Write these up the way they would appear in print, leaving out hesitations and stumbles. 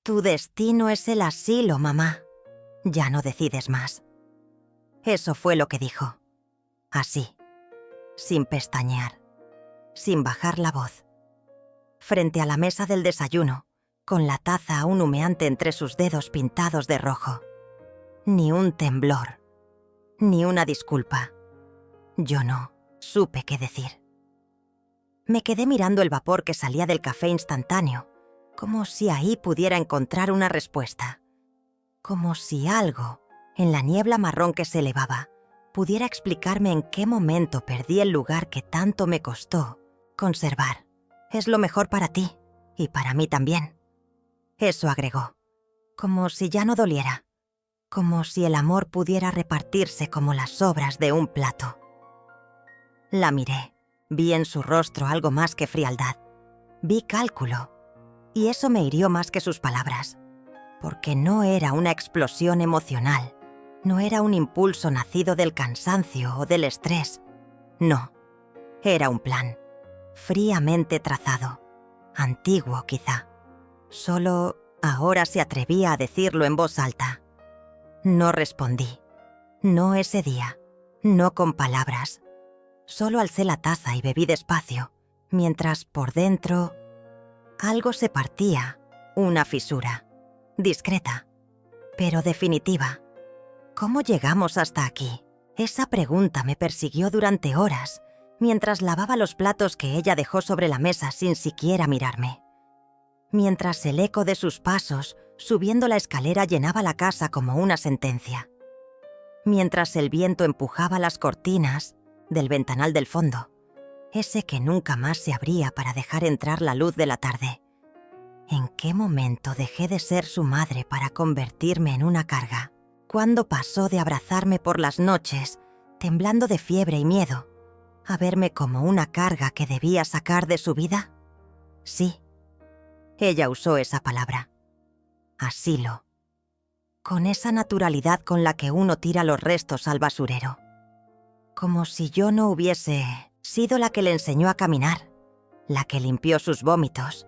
Tu destino es el asilo, mamá. Ya no decides más. Eso fue lo que dijo. Así, sin pestañear, sin bajar la voz. Frente a la mesa del desayuno, con la taza aún humeante entre sus dedos pintados de rojo. Ni un temblor, ni una disculpa. Yo no supe qué decir. Me quedé mirando el vapor que salía del café instantáneo, como si ahí pudiera encontrar una respuesta. Como si algo, en la niebla marrón que se elevaba, pudiera explicarme en qué momento perdí el lugar que tanto me costó conservar. Es lo mejor para ti, y para mí también. Eso agregó, como si ya no doliera, como si el amor pudiera repartirse como las sobras de un plato. La miré, vi en su rostro algo más que frialdad, vi cálculo, y eso me hirió más que sus palabras, porque no era una explosión emocional, no era un impulso nacido del cansancio o del estrés, no, era un plan, fríamente trazado, antiguo quizá. Solo ahora se atrevía a decirlo en voz alta. No respondí, no ese día, no con palabras. Solo alcé la taza y bebí despacio, mientras por dentro algo se partía, una fisura, discreta, pero definitiva. ¿Cómo llegamos hasta aquí? Esa pregunta me persiguió durante horas, mientras lavaba los platos que ella dejó sobre la mesa sin siquiera mirarme. Mientras el eco de sus pasos, subiendo la escalera, llenaba la casa como una sentencia. Mientras el viento empujaba las cortinas del ventanal del fondo, ese que nunca más se abría para dejar entrar la luz de la tarde. ¿En qué momento dejé de ser su madre para convertirme en una carga? ¿Cuándo pasó de abrazarme por las noches, temblando de fiebre y miedo, a verme como una carga que debía sacar de su vida? Sí. Ella usó esa palabra. Asilo. Con esa naturalidad con la que uno tira los restos al basurero. Como si yo no hubiese sido la que le enseñó a caminar, la que limpió sus vómitos,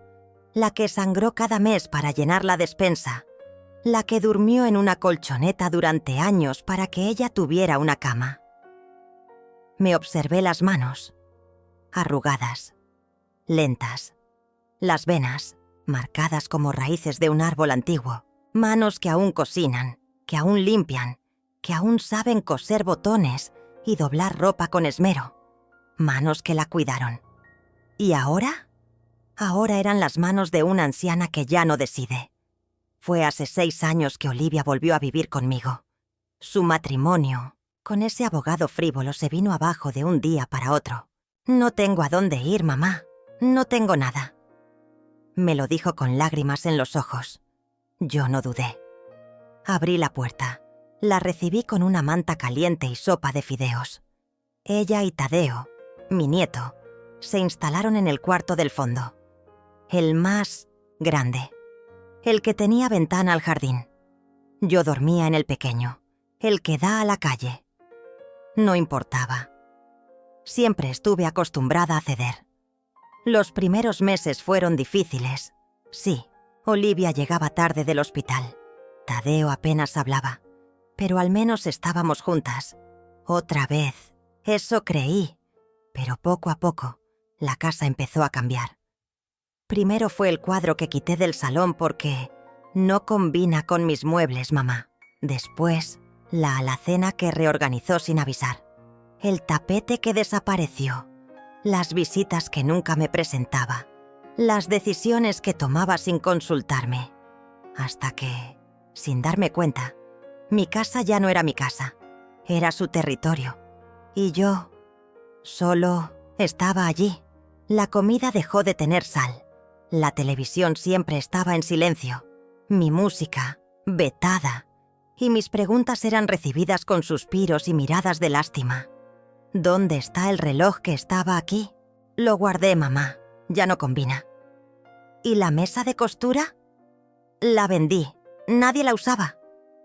la que sangró cada mes para llenar la despensa, la que durmió en una colchoneta durante años para que ella tuviera una cama. Me observé las manos, arrugadas, lentas, las venas, marcadas como raíces de un árbol antiguo, manos que aún cocinan, que aún limpian, que aún saben coser botones y doblar ropa con esmero, manos que la cuidaron. ¿Y ahora? Ahora eran las manos de una anciana que ya no decide. Fue hace 6 años que Olivia volvió a vivir conmigo. Su matrimonio, con ese abogado frívolo, se vino abajo de un día para otro. No tengo a dónde ir, mamá. No tengo nada. Me lo dijo con lágrimas en los ojos. Yo no dudé. Abrí la puerta. La recibí con una manta caliente y sopa de fideos. Ella y Tadeo, mi nieto, se instalaron en el cuarto del fondo. El más grande. El que tenía ventana al jardín. Yo dormía en el pequeño, el que da a la calle. No importaba. Siempre estuve acostumbrada a ceder. Los primeros meses fueron difíciles. Sí, Olivia llegaba tarde del hospital. Tadeo apenas hablaba, pero al menos estábamos juntas. Otra vez, eso creí, pero poco a poco, la casa empezó a cambiar. Primero fue el cuadro que quité del salón porque no combina con mis muebles, mamá. Después, la alacena que reorganizó sin avisar. El tapete que desapareció. Las visitas que nunca me presentaba. Las decisiones que tomaba sin consultarme. Hasta que, sin darme cuenta, mi casa ya no era mi casa. Era su territorio. Y yo solo estaba allí. La comida dejó de tener sal. La televisión siempre estaba en silencio. Mi música, vetada. Y mis preguntas eran recibidas con suspiros y miradas de lástima. ¿Dónde está el reloj que estaba aquí? Lo guardé, mamá. Ya no combina. ¿Y la mesa de costura? La vendí. Nadie la usaba.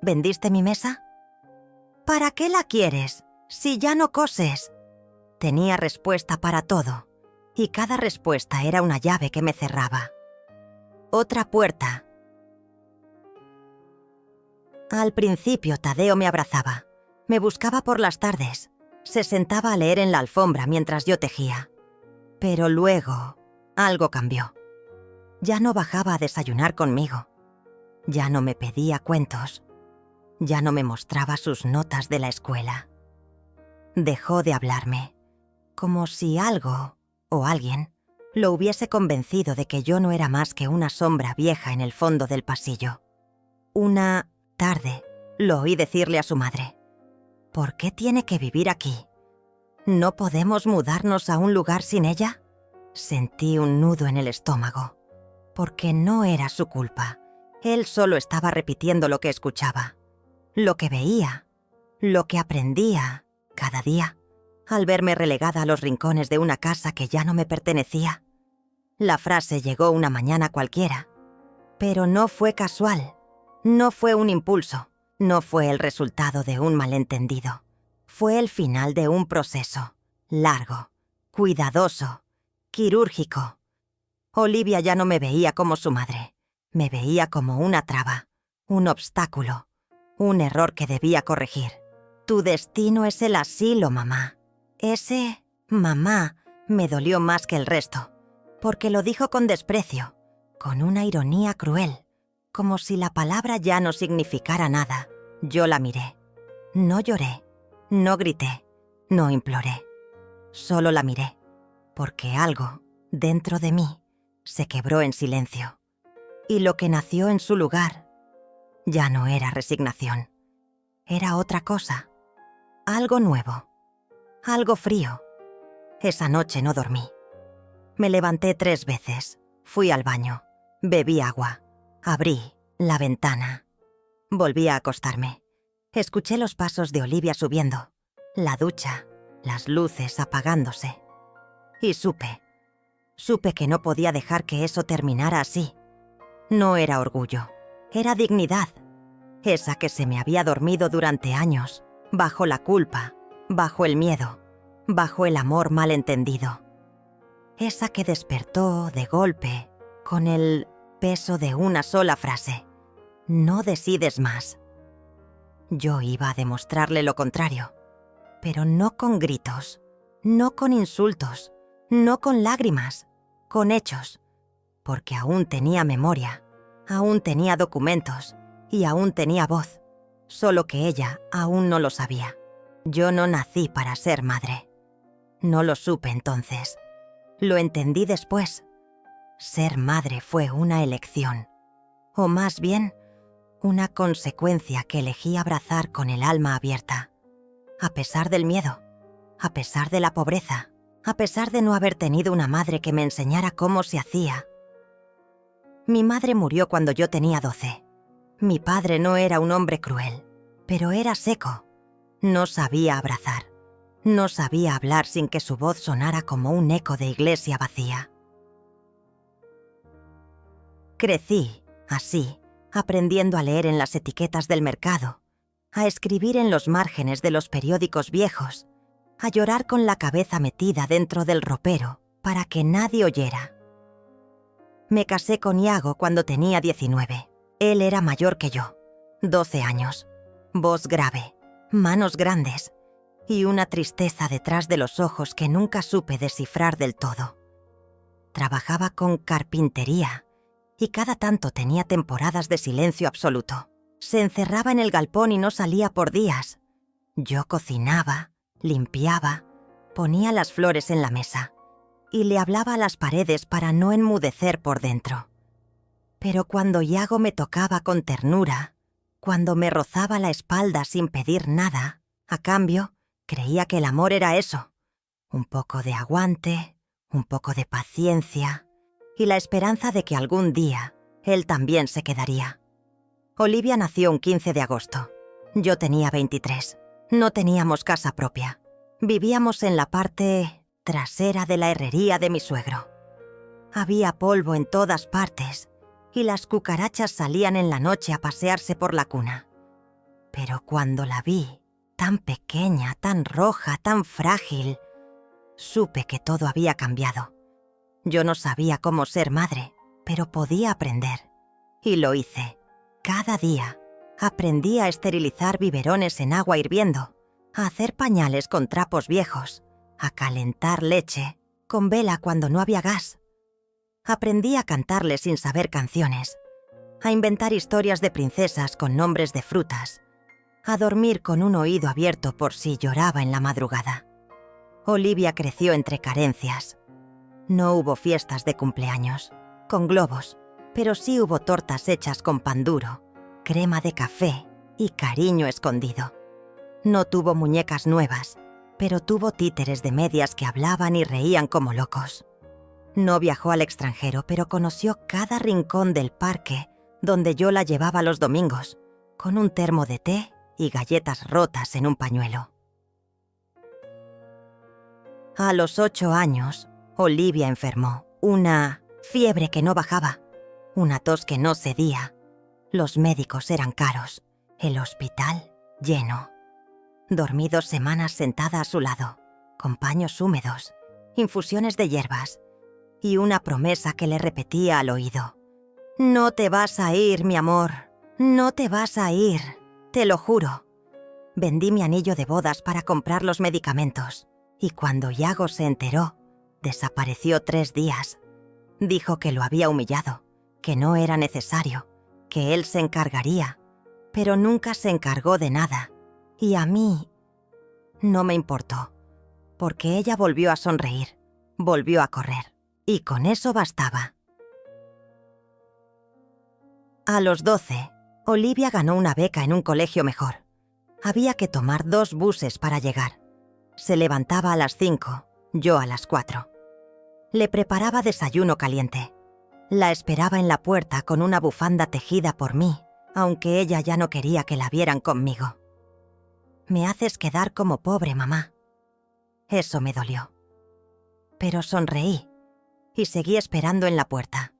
¿Vendiste mi mesa? ¿Para qué la quieres, si ya no coses? Tenía respuesta para todo, y cada respuesta era una llave que me cerraba. Otra puerta. Al principio Tadeo me abrazaba, me buscaba por las tardes, se sentaba a leer en la alfombra mientras yo tejía. Pero luego algo cambió. Ya no bajaba a desayunar conmigo. Ya no me pedía cuentos. Ya no me mostraba sus notas de la escuela. Dejó de hablarme, como si algo o alguien lo hubiese convencido de que yo no era más que una sombra vieja en el fondo del pasillo. Una tarde lo oí decirle a su madre: ¿por qué tiene que vivir aquí? ¿No podemos mudarnos a un lugar sin ella? Sentí un nudo en el estómago, porque no era su culpa. Él solo estaba repitiendo lo que escuchaba, lo que veía, lo que aprendía cada día, al verme relegada a los rincones de una casa que ya no me pertenecía. La frase llegó una mañana cualquiera, pero no fue casual, no fue un impulso, no fue el resultado de un malentendido. Fue el final de un proceso, largo, cuidadoso, quirúrgico. Olivia ya no me veía como su madre, me veía como una traba, un obstáculo, un error que debía corregir. Tu destino es el asilo, mamá. Ese mamá me dolió más que el resto, porque lo dijo con desprecio, con una ironía cruel, como si la palabra ya no significara nada. Yo la miré. No lloré, no grité, no imploré. Solo la miré, porque algo, dentro de mí, se quebró en silencio. Y lo que nació en su lugar ya no era resignación. Era otra cosa. Algo nuevo. Algo frío. Esa noche no dormí. Me levanté 3 veces. Fui al baño. Bebí agua. Abrí la ventana. Volví a acostarme. Escuché los pasos de Olivia subiendo. La ducha. Las luces apagándose. Y supe que no podía dejar que eso terminara así. No era orgullo. Era dignidad. Esa que se me había dormido durante años, bajo la culpa, bajo el miedo, bajo el amor malentendido. Esa que despertó de golpe, con el peso de una sola frase: no decides más. Yo iba a demostrarle lo contrario, pero no con gritos, no con insultos, no con lágrimas, con hechos, porque aún tenía memoria, aún tenía documentos y aún tenía voz, solo que ella aún no lo sabía. Yo no nací para ser madre. No lo supe entonces. Lo entendí después. Ser madre fue una elección, o más bien, una consecuencia que elegí abrazar con el alma abierta, a pesar del miedo, a pesar de la pobreza, a pesar de no haber tenido una madre que me enseñara cómo se hacía. Mi madre murió cuando yo tenía 12. Mi padre no era un hombre cruel, pero era seco. No sabía abrazar. No sabía hablar sin que su voz sonara como un eco de iglesia vacía. Crecí, así, aprendiendo a leer en las etiquetas del mercado, a escribir en los márgenes de los periódicos viejos, a llorar con la cabeza metida dentro del ropero para que nadie oyera. Me casé con Iago cuando tenía 19. Él era mayor que yo, 12 años, voz grave, manos grandes y una tristeza detrás de los ojos que nunca supe descifrar del todo. Trabajaba con carpintería y cada tanto tenía temporadas de silencio absoluto. Se encerraba en el galpón y no salía por días. Yo cocinaba, limpiaba, ponía las flores en la mesa y le hablaba a las paredes para no enmudecer por dentro. Pero cuando Iago me tocaba con ternura, cuando me rozaba la espalda sin pedir nada, a cambio, creía que el amor era eso: un poco de aguante, un poco de paciencia y la esperanza de que algún día él también se quedaría. Olivia nació un 15 de agosto. Yo tenía 23. No teníamos casa propia. Vivíamos en la parte trasera de la herrería de mi suegro. Había polvo en todas partes y las cucarachas salían en la noche a pasearse por la cuna. Pero cuando la vi, tan pequeña, tan roja, tan frágil, supe que todo había cambiado. Yo no sabía cómo ser madre, pero podía aprender. Y lo hice, cada día, Aprendí a esterilizar biberones en agua hirviendo, a hacer pañales con trapos viejos, a calentar leche con vela cuando no había gas. Aprendí a cantarle sin saber canciones, a inventar historias de princesas con nombres de frutas, a dormir con un oído abierto por si lloraba en la madrugada. Olivia creció entre carencias. No hubo fiestas de cumpleaños, con globos, pero sí hubo tortas hechas con pan duro, crema de café y cariño escondido. No tuvo muñecas nuevas, pero tuvo títeres de medias que hablaban y reían como locos. No viajó al extranjero, pero conoció cada rincón del parque donde yo la llevaba los domingos, con un termo de té y galletas rotas en un pañuelo. A los 8 años, Olivia enfermó. Una fiebre que no bajaba, una tos que no cedía. Los médicos eran caros, el hospital lleno. Dormí 2 semanas sentada a su lado, con paños húmedos, infusiones de hierbas y una promesa que le repetía al oído. «No te vas a ir, mi amor, no te vas a ir, te lo juro». Vendí mi anillo de bodas para comprar los medicamentos y cuando Yago se enteró, desapareció 3 días. Dijo que lo había humillado, que no era necesario, que él se encargaría, pero nunca se encargó de nada. Y a mí no me importó, porque ella volvió a sonreír, volvió a correr, y con eso bastaba. A los 12, Olivia ganó una beca en un colegio mejor. Había que tomar 2 buses para llegar. Se levantaba a las 5, yo a las 4. Le preparaba desayuno caliente. La esperaba en la puerta con una bufanda tejida por mí, aunque ella ya no quería que la vieran conmigo. «Me haces quedar como pobre, mamá». Eso me dolió. Pero sonreí y seguí esperando en la puerta.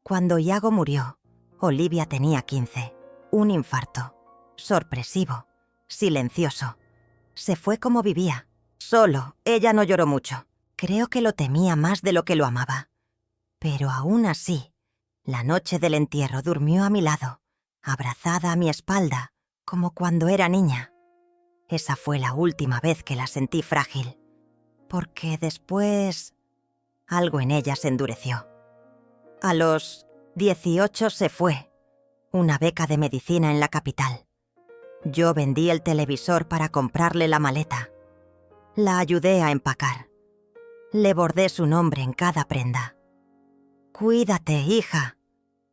Cuando Yago murió, Olivia tenía 15. Un infarto. Sorpresivo. Silencioso. Se fue como vivía. Solo, ella no lloró mucho. Creo que lo temía más de lo que lo amaba. Pero aún así, la noche del entierro durmió a mi lado, abrazada a mi espalda, como cuando era niña. Esa fue la última vez que la sentí frágil, porque después algo en ella se endureció. A los 18 se fue, una beca de medicina en la capital. Yo vendí el televisor para comprarle la maleta. La ayudé a empacar. Le bordé su nombre en cada prenda. «Cuídate, hija».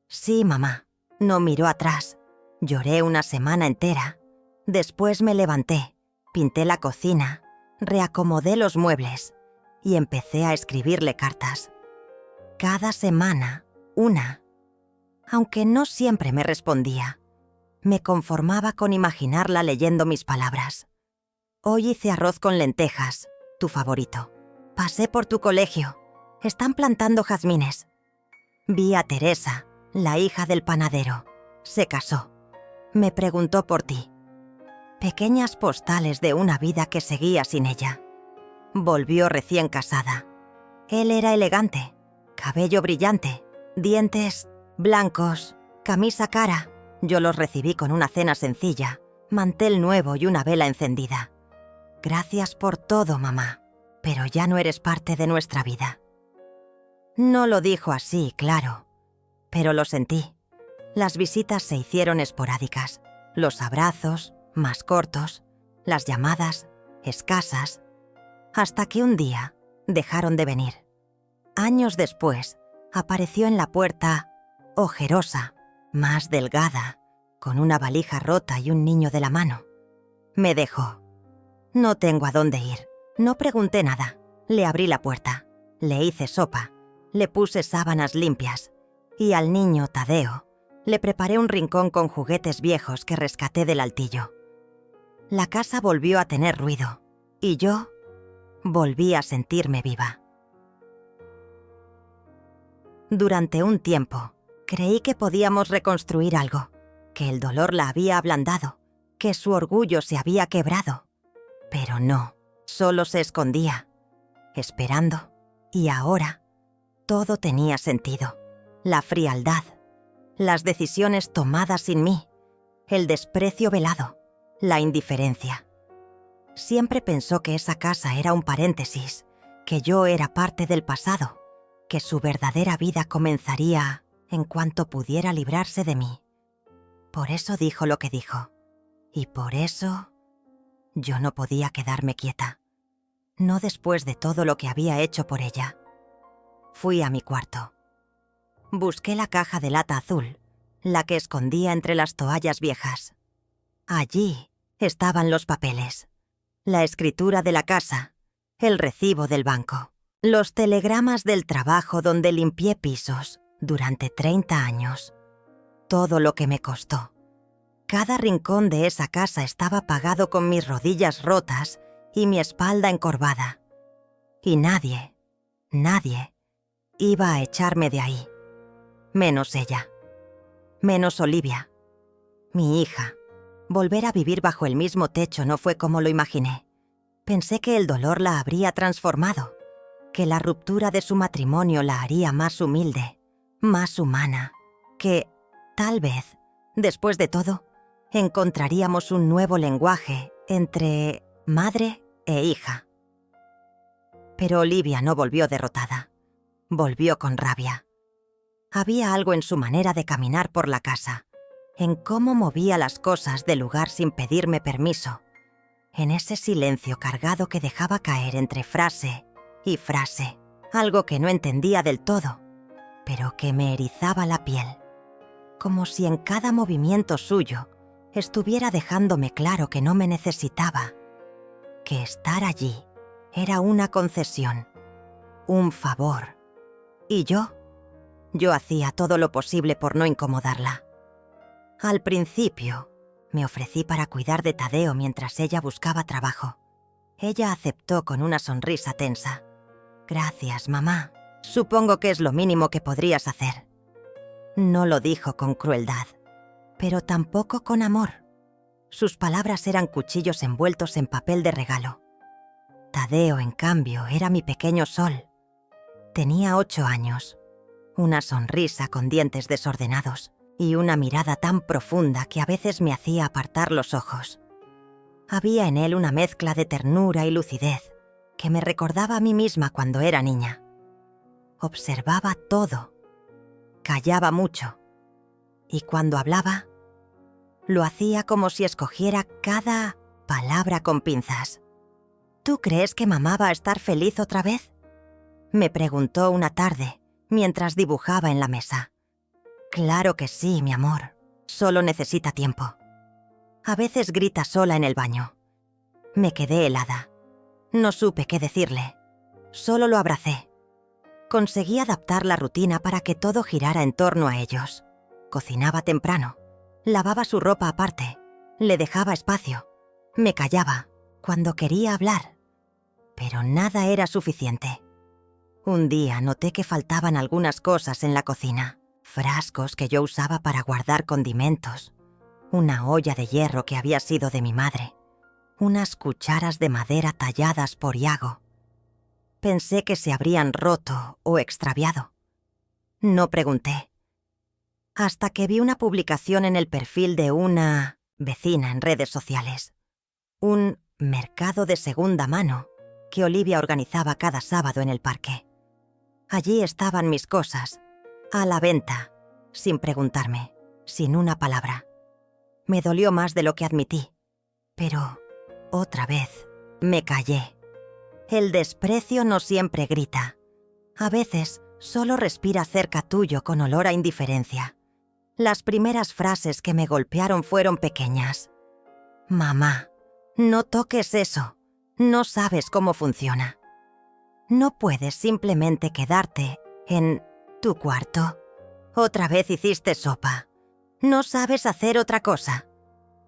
«Sí, mamá». No miró atrás. Lloré una semana entera. Después me levanté, pinté la cocina, reacomodé los muebles y empecé a escribirle cartas. Cada semana, una. Aunque no siempre me respondía, me conformaba con imaginarla leyendo mis palabras. «Hoy hice arroz con lentejas, tu favorito. Pasé por tu colegio. Están plantando jazmines. Vi a Teresa, la hija del panadero. Se casó. Me preguntó por ti». Pequeñas postales de una vida que seguía sin ella. Volvió recién casada. Él era elegante, cabello brillante, dientes blancos, camisa cara. Yo los recibí con una cena sencilla, mantel nuevo y una vela encendida. «Gracias por todo, mamá, pero ya no eres parte de nuestra vida». No lo dijo así, claro, pero lo sentí. Las visitas se hicieron esporádicas, los abrazos más cortos, las llamadas escasas, hasta que un día dejaron de venir. Años después, apareció en la puerta, ojerosa, más delgada, con una valija rota y un niño de la mano. Me dejó. No tengo a dónde ir. No pregunté nada. Le abrí la puerta. Le hice sopa. Le puse sábanas limpias. Y al niño, Tadeo, le preparé un rincón con juguetes viejos que rescaté del altillo. La casa volvió a tener ruido. Y yo volví a sentirme viva. Durante un tiempo, creí que podíamos reconstruir algo, que el dolor la había ablandado, que su orgullo se había quebrado. Pero no, solo se escondía, esperando, y ahora todo tenía sentido. La frialdad, las decisiones tomadas sin mí, el desprecio velado, la indiferencia. Siempre pensó que esa casa era un paréntesis, que yo era parte del pasado, que su verdadera vida comenzaría en cuanto pudiera librarse de mí. Por eso dijo lo que dijo. Y por eso yo no podía quedarme quieta. No después de todo lo que había hecho por ella. Fui a mi cuarto. Busqué la caja de lata azul, la que escondía entre las toallas viejas. Allí estaban los papeles, la escritura de la casa, el recibo del banco, los telegramas del trabajo donde limpié pisos durante 30 años. Todo lo que me costó. Cada rincón de esa casa estaba pagado con mis rodillas rotas y mi espalda encorvada. Y nadie iba a echarme de ahí. Menos ella. Menos Olivia. Mi hija. Volver a vivir bajo el mismo techo no fue como lo imaginé. Pensé que el dolor la habría transformado, que la ruptura de su matrimonio la haría más humilde, más humana, que, tal vez, después de todo, encontraríamos un nuevo lenguaje entre madre e hija. Pero Olivia no volvió derrotada. Volvió con rabia. Había algo en su manera de caminar por la casa, en cómo movía las cosas del lugar sin pedirme permiso, en ese silencio cargado que dejaba caer entre frase y frase, algo que no entendía del todo, pero que me erizaba la piel, como si en cada movimiento suyo estuviera dejándome claro que no me necesitaba, que estar allí era una concesión, un favor, y yo hacía todo lo posible por no incomodarla. Al principio, me ofrecí para cuidar de Tadeo mientras ella buscaba trabajo. Ella aceptó con una sonrisa tensa. «Gracias, mamá. Supongo que es lo mínimo que podrías hacer». No lo dijo con crueldad, pero tampoco con amor. Sus palabras eran cuchillos envueltos en papel de regalo. Tadeo, en cambio, era mi pequeño sol. Tenía 8 años, una sonrisa con dientes desordenados y una mirada tan profunda que a veces me hacía apartar los ojos. Había en él una mezcla de ternura y lucidez que me recordaba a mí misma cuando era niña. Observaba todo, callaba mucho, y cuando hablaba, lo hacía como si escogiera cada palabra con pinzas. «¿Tú crees que mamá va a estar feliz otra vez?», me preguntó una tarde mientras dibujaba en la mesa. «Claro que sí, mi amor. Solo necesita tiempo». A veces grita sola en el baño. Me quedé helada. No supe qué decirle. Solo lo abracé. Conseguí adaptar la rutina para que todo girara en torno a ellos. Cocinaba temprano. Lavaba su ropa aparte. Le dejaba espacio. Me callaba cuando quería hablar. Pero nada era suficiente. Un día noté que faltaban algunas cosas en la cocina. Frascos que yo usaba para guardar condimentos. Una olla de hierro que había sido de mi madre. Unas cucharas de madera talladas por Iago. Pensé que se habrían roto o extraviado. No pregunté. Hasta que vi una publicación en el perfil de una vecina en redes sociales. Un mercado de segunda mano que Olivia organizaba cada sábado en el parque. Allí estaban mis cosas, a la venta, sin preguntarme, sin una palabra. Me dolió más de lo que admití, pero otra vez me callé. El desprecio no siempre grita. A veces solo respira cerca tuyo con olor a indiferencia. Las primeras frases que me golpearon fueron pequeñas. «Mamá, no toques eso. No sabes cómo funciona. No puedes simplemente quedarte en tu cuarto. Otra vez hiciste sopa. No sabes hacer otra cosa».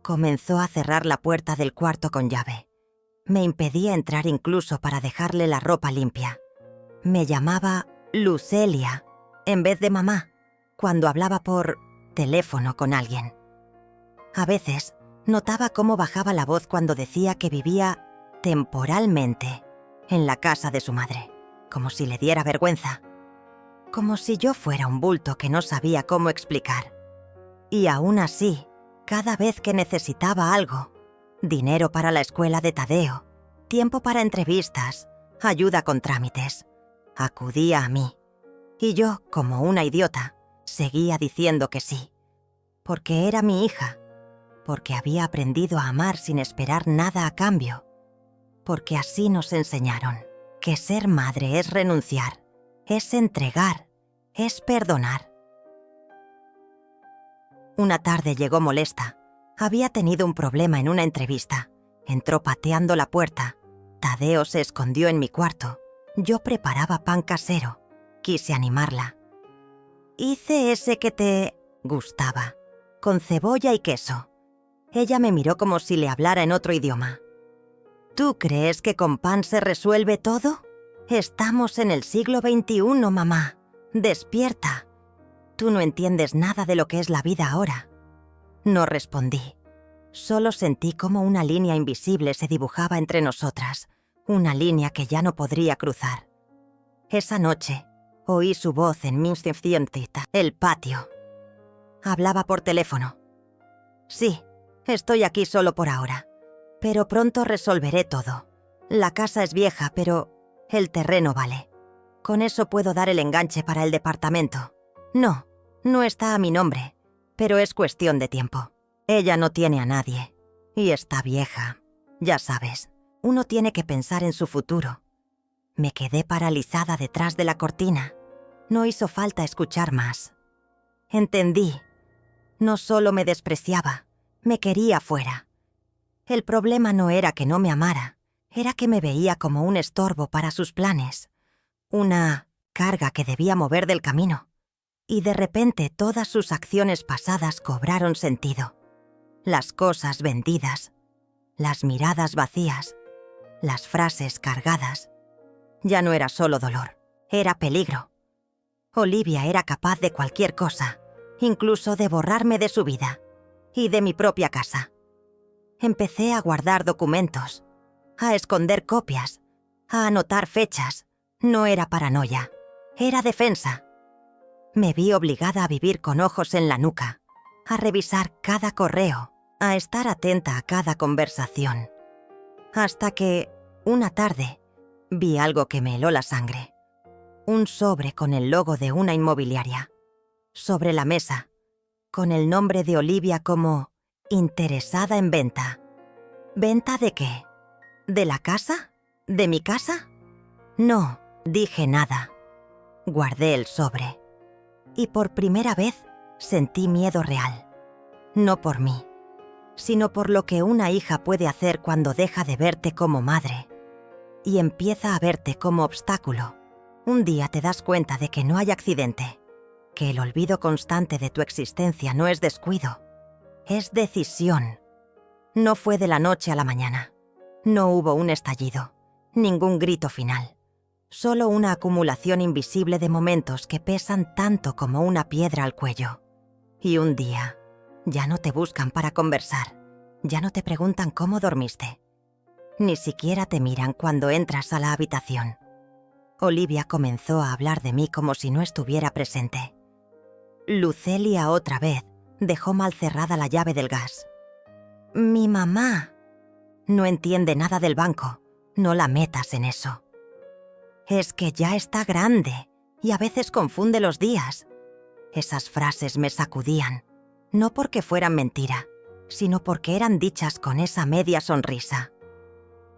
Comenzó a cerrar la puerta del cuarto con llave. Me impedía entrar incluso para dejarle la ropa limpia. Me llamaba Lucelia en vez de mamá cuando hablaba por teléfono con alguien. A veces notaba cómo bajaba la voz cuando decía que vivía temporalmente en la casa de su madre, como si le diera vergüenza, como si yo fuera un bulto que no sabía cómo explicar. Y aún así, Cada vez que necesitaba algo, dinero para la escuela de Tadeo, tiempo para entrevistas, ayuda con trámites, acudía a mí. Y yo, como una idiota, seguía diciendo que sí, porque era mi hija, porque había aprendido a amar sin esperar nada a cambio, porque así nos enseñaron que ser madre es renunciar, es entregar, es perdonar. Una tarde llegó molesta. Había tenido un problema en una entrevista. Entró pateando la puerta. Tadeo se escondió en mi cuarto. Yo preparaba pan casero. Quise animarla. Hice ese que te gustaba, con cebolla y queso. Ella me miró como si le hablara en otro idioma. ¿Tú crees que con pan se resuelve todo? Estamos en el siglo XXI, mamá. Despierta. Tú no entiendes nada de lo que es la vida ahora. No respondí. Solo sentí como una línea invisible se dibujaba entre nosotras, una línea que ya no podría cruzar. Esa noche, oí su voz en mi inconsciente, el patio. Hablaba por teléfono. Sí, estoy aquí solo por ahora, pero pronto resolveré todo. La casa es vieja, pero el terreno vale. Con eso puedo dar el enganche para el departamento. No está a mi nombre, pero es cuestión de tiempo. Ella no tiene a nadie, y está vieja. Ya sabes, uno tiene que pensar en su futuro. Me quedé paralizada detrás de la cortina. No hizo falta escuchar más. Entendí. No solo me despreciaba, me quería fuera. El problema no era que no me amara, era que me veía como un estorbo para sus planes, una carga que debía mover del camino. Y de repente todas sus acciones pasadas cobraron sentido. Las cosas vendidas, las miradas vacías, las frases cargadas. Ya no era solo dolor, era peligro. Olivia era capaz de cualquier cosa, incluso de borrarme de su vida y de mi propia casa. Empecé a guardar documentos, a esconder copias, a anotar fechas. No era paranoia, era defensa. Me vi obligada a vivir con ojos en la nuca, a revisar cada correo, a estar atenta a cada conversación. Hasta que, una tarde, vi algo que me heló la sangre. Un sobre con el logo de una inmobiliaria. Sobre la mesa, con el nombre de Olivia como interesada en venta. ¿Venta de qué? ¿De la casa? ¿De mi casa? No, dije nada. Guardé el sobre. Y por primera vez sentí miedo real. No por mí, sino por lo que una hija puede hacer cuando deja de verte como madre y empieza a verte como obstáculo. Un día te das cuenta de que no hay accidente, que el olvido constante de tu existencia no es descuido, es decisión. No fue de la noche a la mañana. No hubo un estallido, ningún grito final. Solo una acumulación invisible de momentos que pesan tanto como una piedra al cuello. Y un día, ya no te buscan para conversar, ya no te preguntan cómo dormiste. Ni siquiera te miran cuando entras a la habitación. Olivia comenzó a hablar de mí como si no estuviera presente. Lucelia otra vez dejó mal cerrada la llave del gas. Mi mamá no entiende nada del banco, no la metas en eso. Es que ya está grande y a veces confunde los días. Esas frases me sacudían, no porque fueran mentira, sino porque eran dichas con esa media sonrisa.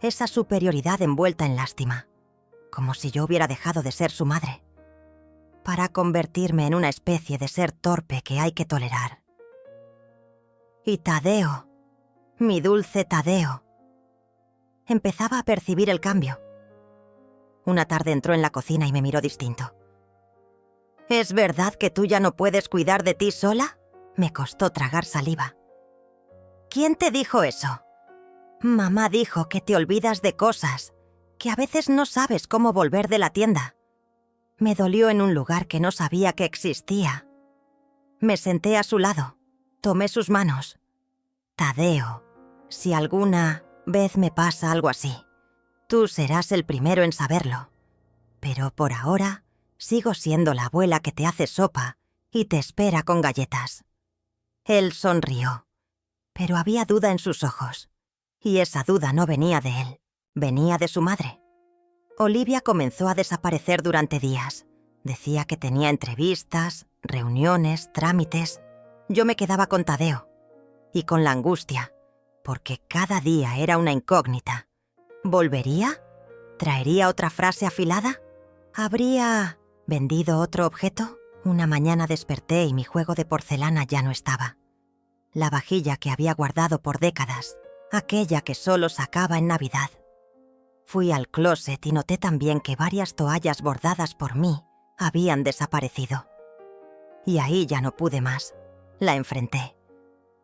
Esa superioridad envuelta en lástima, como si yo hubiera dejado de ser su madre, para convertirme en una especie de ser torpe que hay que tolerar. Y Tadeo, mi dulce Tadeo, empezaba a percibir el cambio. Una tarde entró en la cocina y me miró distinto. ¿Es verdad que tú ya no puedes cuidar de ti sola? Me costó tragar saliva. ¿Quién te dijo eso? Mamá dijo que te olvidas de cosas, que a veces no sabes cómo volver de la tienda. Me dolió en un lugar que no sabía que existía. Me senté a su lado, tomé sus manos. Tadeo, si alguna vez me pasa algo así, tú serás el primero en saberlo. Pero por ahora, sigo siendo la abuela que te hace sopa y te espera con galletas. Él sonrió. Pero había duda en sus ojos, y esa duda no venía de él, venía de su madre. Olivia comenzó a desaparecer durante días. Decía que tenía entrevistas, reuniones, trámites. Yo me quedaba con Tadeo, y con la angustia, porque cada día era una incógnita. ¿Volvería? ¿Traería otra frase afilada? ¿Habría vendido otro objeto? Una mañana desperté y mi juego de porcelana ya no estaba. La vajilla que había guardado por décadas, aquella que solo sacaba en Navidad. Fui al closet y noté también que varias toallas bordadas por mí habían desaparecido. Y ahí ya no pude más. La enfrenté.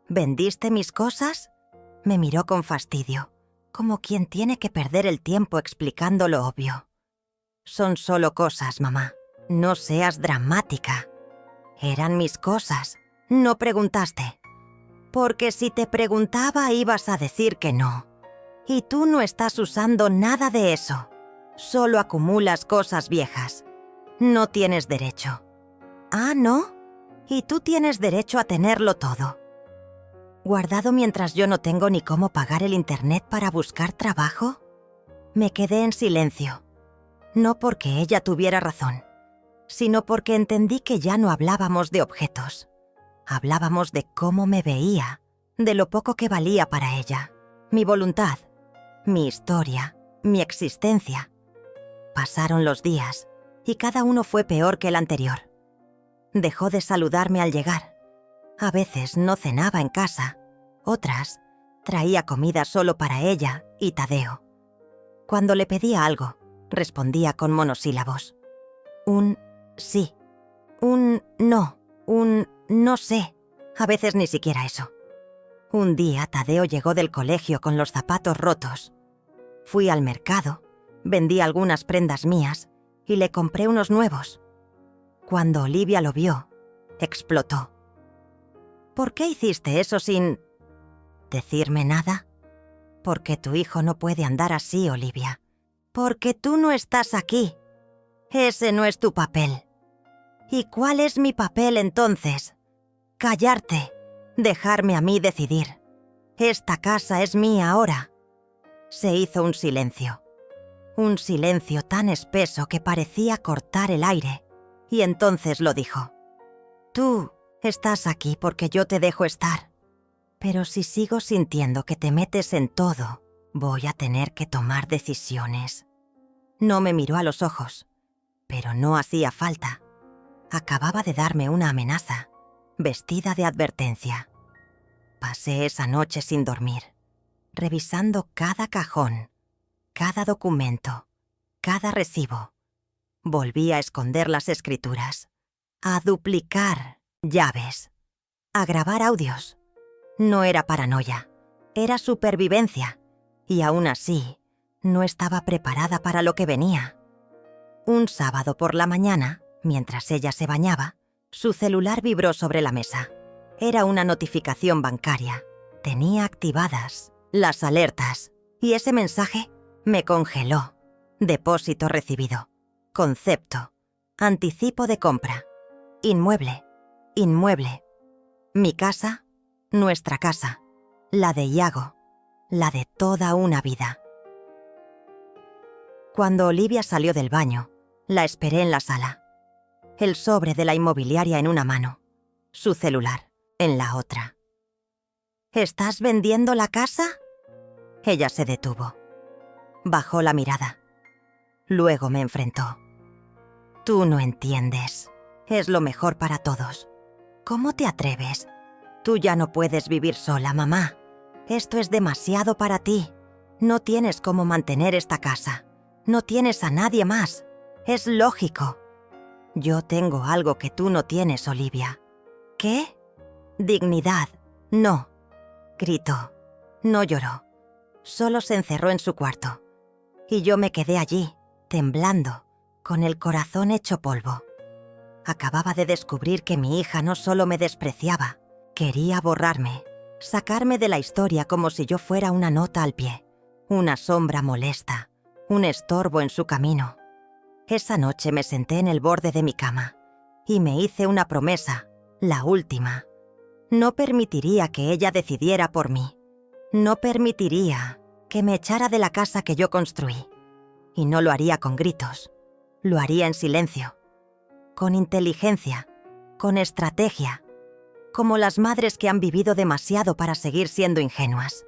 ¿Vendiste mis cosas? Me miró con fastidio, como quien tiene que perder el tiempo explicando lo obvio. Son solo cosas, mamá. No seas dramática. Eran mis cosas. No preguntaste. Porque si te preguntaba ibas a decir que no. Y tú no estás usando nada de eso. Solo acumulas cosas viejas. No tienes derecho. ¿Ah, no? Y tú tienes derecho a tenerlo todo. ¿Guardado mientras yo no tengo ni cómo pagar el internet para buscar trabajo? Me quedé en silencio. No porque ella tuviera razón, sino porque entendí que ya no hablábamos de objetos. Hablábamos de cómo me veía, de lo poco que valía para ella, mi voluntad, mi historia, mi existencia. Pasaron los días y cada uno fue peor que el anterior. Dejó de saludarme al llegar. A veces no cenaba en casa, otras traía comida solo para ella y Tadeo. Cuando le pedía algo, respondía con monosílabos. Un sí, un no, un no sé, a veces ni siquiera eso. Un día Tadeo llegó del colegio con los zapatos rotos. Fui al mercado, vendí algunas prendas mías y le compré unos nuevos. Cuando Olivia lo vio, explotó. ¿Por qué hiciste eso sin decirme nada? Porque tu hijo no puede andar así, Olivia. Porque tú no estás aquí. Ese no es tu papel. ¿Y cuál es mi papel entonces? Callarte, dejarme a mí decidir. Esta casa es mía ahora. Se hizo un silencio tan espeso que parecía cortar el aire, y entonces lo dijo. Tú estás aquí porque yo te dejo estar, pero si sigo sintiendo que te metes en todo, voy a tener que tomar decisiones. No me miró a los ojos, pero no hacía falta. Acababa de darme una amenaza, vestida de advertencia. Pasé esa noche sin dormir, revisando cada cajón, cada documento, cada recibo. Volví a esconder las escrituras, a duplicar llaves, a grabar audios. No era paranoia, era supervivencia, y aún así, no estaba preparada para lo que venía. Un sábado por la mañana, mientras ella se bañaba, su celular vibró sobre la mesa. Era una notificación bancaria. Tenía activadas las alertas, y ese mensaje me congeló. Depósito recibido. Concepto. Anticipo de compra. Inmueble. Inmueble. Mi casa. Nuestra casa. La de Iago. La de toda una vida. Cuando Olivia salió del baño, la esperé en la sala. El sobre de la inmobiliaria en una mano. Su celular en la otra. ¿Estás vendiendo la casa? Ella se detuvo. Bajó la mirada. Luego me enfrentó. Tú no entiendes. Es lo mejor para todos. ¿Cómo te atreves? Tú ya no puedes vivir sola, mamá. Esto es demasiado para ti. No tienes cómo mantener esta casa. No tienes a nadie más. Es lógico. Yo tengo algo que tú no tienes, Olivia. ¿Qué? Dignidad. No. Gritó. No lloró. Solo se encerró en su cuarto. Y yo me quedé allí, temblando, con el corazón hecho polvo. Acababa de descubrir que mi hija no solo me despreciaba, quería borrarme, sacarme de la historia como si yo fuera una nota al pie, una sombra molesta, un estorbo en su camino. Esa noche me senté en el borde de mi cama y me hice una promesa, la última. No permitiría que ella decidiera por mí. No permitiría que me echara de la casa que yo construí. Y no lo haría con gritos. Lo haría en silencio. Con inteligencia. Con estrategia. Como las madres que han vivido demasiado para seguir siendo ingenuas.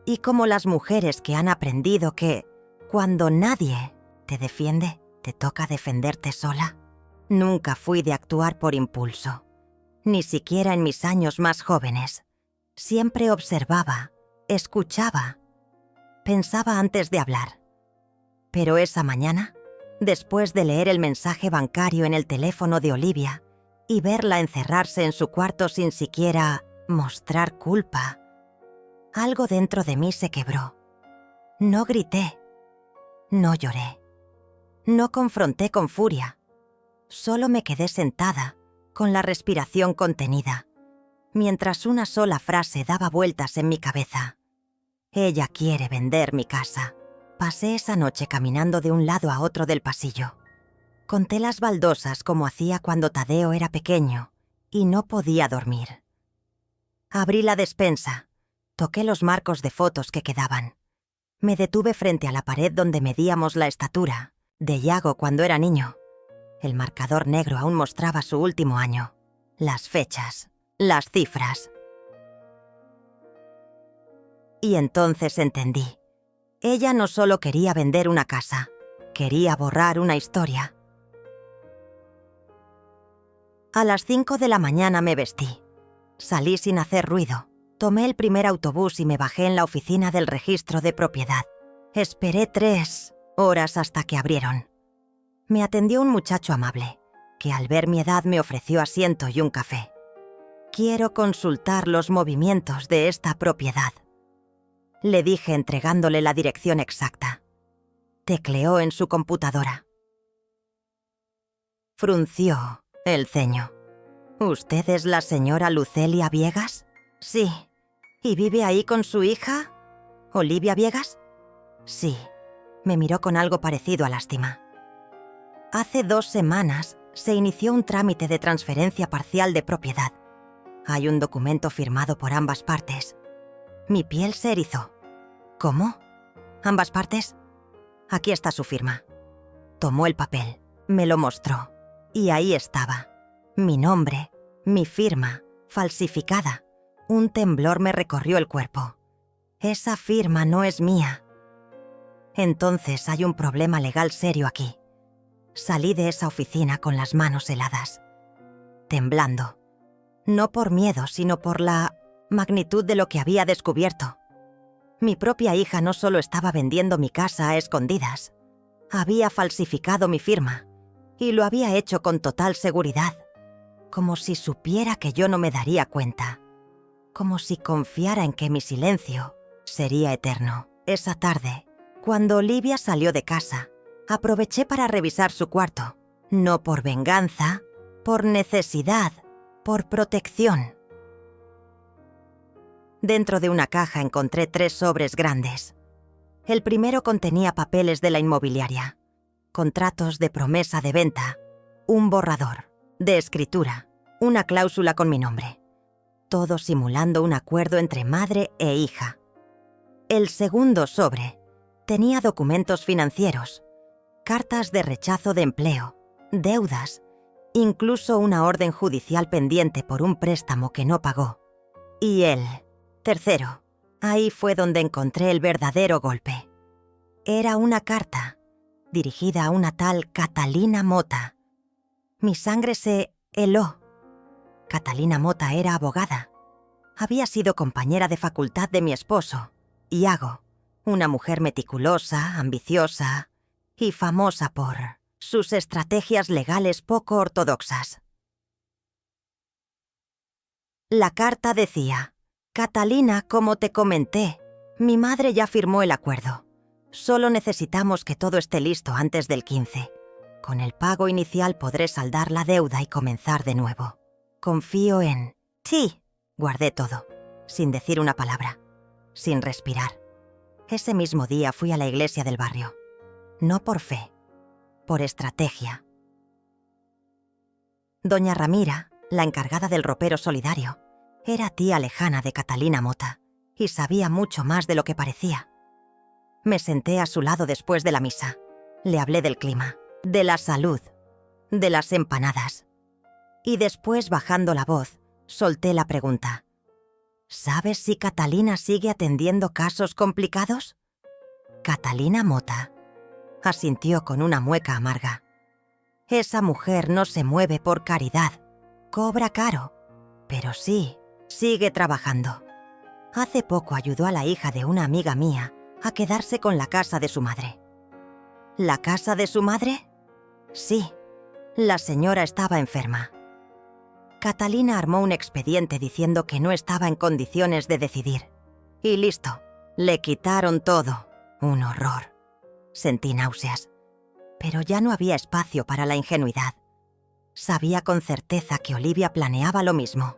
Y como las mujeres que han aprendido que, cuando nadie te defiende, te toca defenderte sola. Nunca fui de actuar por impulso. Ni siquiera en mis años más jóvenes. Siempre observaba, escuchaba, pensaba antes de hablar. Pero esa mañana, después de leer el mensaje bancario en el teléfono de Olivia y verla encerrarse en su cuarto sin siquiera mostrar culpa, algo dentro de mí se quebró. No grité, no lloré, no confronté con furia. Solo me quedé sentada, con la respiración contenida, mientras una sola frase daba vueltas en mi cabeza. Ella quiere vender mi casa. Pasé esa noche caminando de un lado a otro del pasillo. Conté las baldosas como hacía cuando Tadeo era pequeño y no podía dormir. Abrí la despensa, toqué los marcos de fotos que quedaban. Me detuve frente a la pared donde medíamos la estatura, de Yago cuando era niño. El marcador negro aún mostraba su último año. Las fechas, las cifras. Y entonces entendí. Ella no solo quería vender una casa, quería borrar una historia. A las 5 de la mañana me vestí. Salí sin hacer ruido. Tomé el primer autobús y me bajé en la oficina del registro de propiedad. Esperé 3 horas hasta que abrieron. Me atendió un muchacho amable, que al ver mi edad me ofreció asiento y un café. Quiero consultar los movimientos de esta propiedad, le dije entregándole la dirección exacta. Tecleó en su computadora. Frunció el ceño. ¿Usted es la señora Lucelia Viegas? Sí. ¿Y vive ahí con su hija, Olivia Viegas? Sí. Me miró con algo parecido a lástima. Hace 2 semanas se inició un trámite de transferencia parcial de propiedad. Hay un documento firmado por ambas partes. Mi piel se erizó. ¿Cómo? ¿Ambas partes? Aquí está su firma. Tomó el papel, me lo mostró. Y ahí estaba. Mi nombre, mi firma, falsificada. Un temblor me recorrió el cuerpo. Esa firma no es mía. Entonces hay un problema legal serio aquí. Salí de esa oficina con las manos heladas, temblando. No por miedo, sino por la magnitud de lo que había descubierto. Mi propia hija no solo estaba vendiendo mi casa a escondidas, había falsificado mi firma, y lo había hecho con total seguridad, como si supiera que yo no me daría cuenta, como si confiara en que mi silencio sería eterno. Esa tarde, cuando Olivia salió de casa, aproveché para revisar su cuarto, no por venganza, por necesidad, por protección. Dentro de una caja encontré 3 sobres grandes. El primero contenía papeles de la inmobiliaria, contratos de promesa de venta, un borrador, de escritura, una cláusula con mi nombre, todo simulando un acuerdo entre madre e hija. El segundo sobre tenía documentos financieros, cartas de rechazo de empleo, deudas, incluso una orden judicial pendiente por un préstamo que no pagó. Y el tercero, ahí fue donde encontré el verdadero golpe. Era una carta dirigida a una tal Catalina Mota. Mi sangre se heló. Catalina Mota era abogada. Había sido compañera de facultad de mi esposo, Iago, una mujer meticulosa, ambiciosa y famosa por sus estrategias legales poco ortodoxas. La carta decía: Catalina, como te comenté, mi madre ya firmó el acuerdo. Solo necesitamos que todo esté listo antes del 15. Con el pago inicial podré saldar la deuda y comenzar de nuevo. Confío en... Sí, guardé todo, sin decir una palabra, sin respirar. Ese mismo día fui a la iglesia del barrio. No por fe, por estrategia. Doña Ramira, la encargada del ropero solidario, Era tía lejana de Catalina Mota y sabía mucho más de lo que parecía. Me senté a su lado después de la misa. Le hablé del clima, de la salud, de las empanadas. Y después, bajando la voz, solté la pregunta. ¿Sabes si Catalina sigue atendiendo casos complicados? Catalina Mota asintió con una mueca amarga. Esa mujer no se mueve por caridad, cobra caro, pero sí, sigue trabajando. Hace poco ayudó a la hija de una amiga mía a quedarse con la casa de su madre. ¿La casa de su madre? Sí, la señora estaba enferma. Catalina armó un expediente diciendo que no estaba en condiciones de decidir. Y listo, le quitaron todo. Un horror. Sentí náuseas. Pero ya no había espacio para la ingenuidad. Sabía con certeza que Olivia planeaba lo mismo.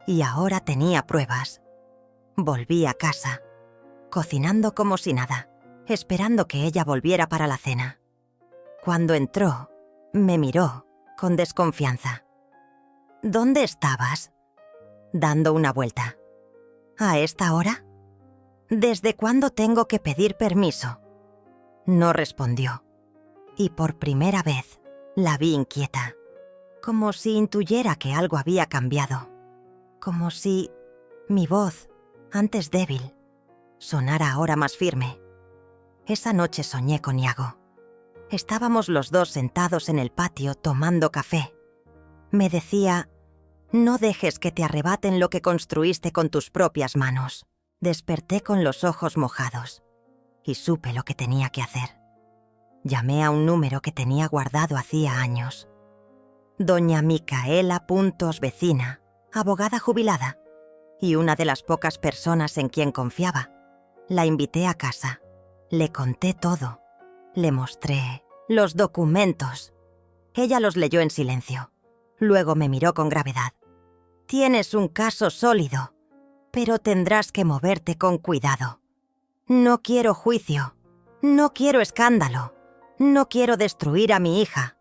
Y ahora tenía pruebas. Volví a casa, cocinando como si nada, esperando que ella volviera para la cena. Cuando entró, me miró con desconfianza. ¿Dónde estabas? Dando una vuelta. ¿A esta hora? ¿Desde cuándo tengo que pedir permiso? No respondió. Y por primera vez la vi inquieta, como si intuyera que algo había cambiado, como si mi voz, antes débil, sonara ahora más firme. Esa noche soñé con Iago. Estábamos los dos sentados en el patio tomando café. Me decía, no dejes que te arrebaten lo que construiste con tus propias manos. Desperté con los ojos mojados y supe lo que tenía que hacer. Llamé a un número que tenía guardado hacía años. Doña Micaela Puntos, vecina, abogada jubilada, y una de las pocas personas en quien confiaba. La invité a casa. Le conté todo. Le mostré los documentos. Ella los leyó en silencio. Luego me miró con gravedad. Tienes un caso sólido, pero tendrás que moverte con cuidado. No quiero juicio. No quiero escándalo. No quiero destruir a mi hija.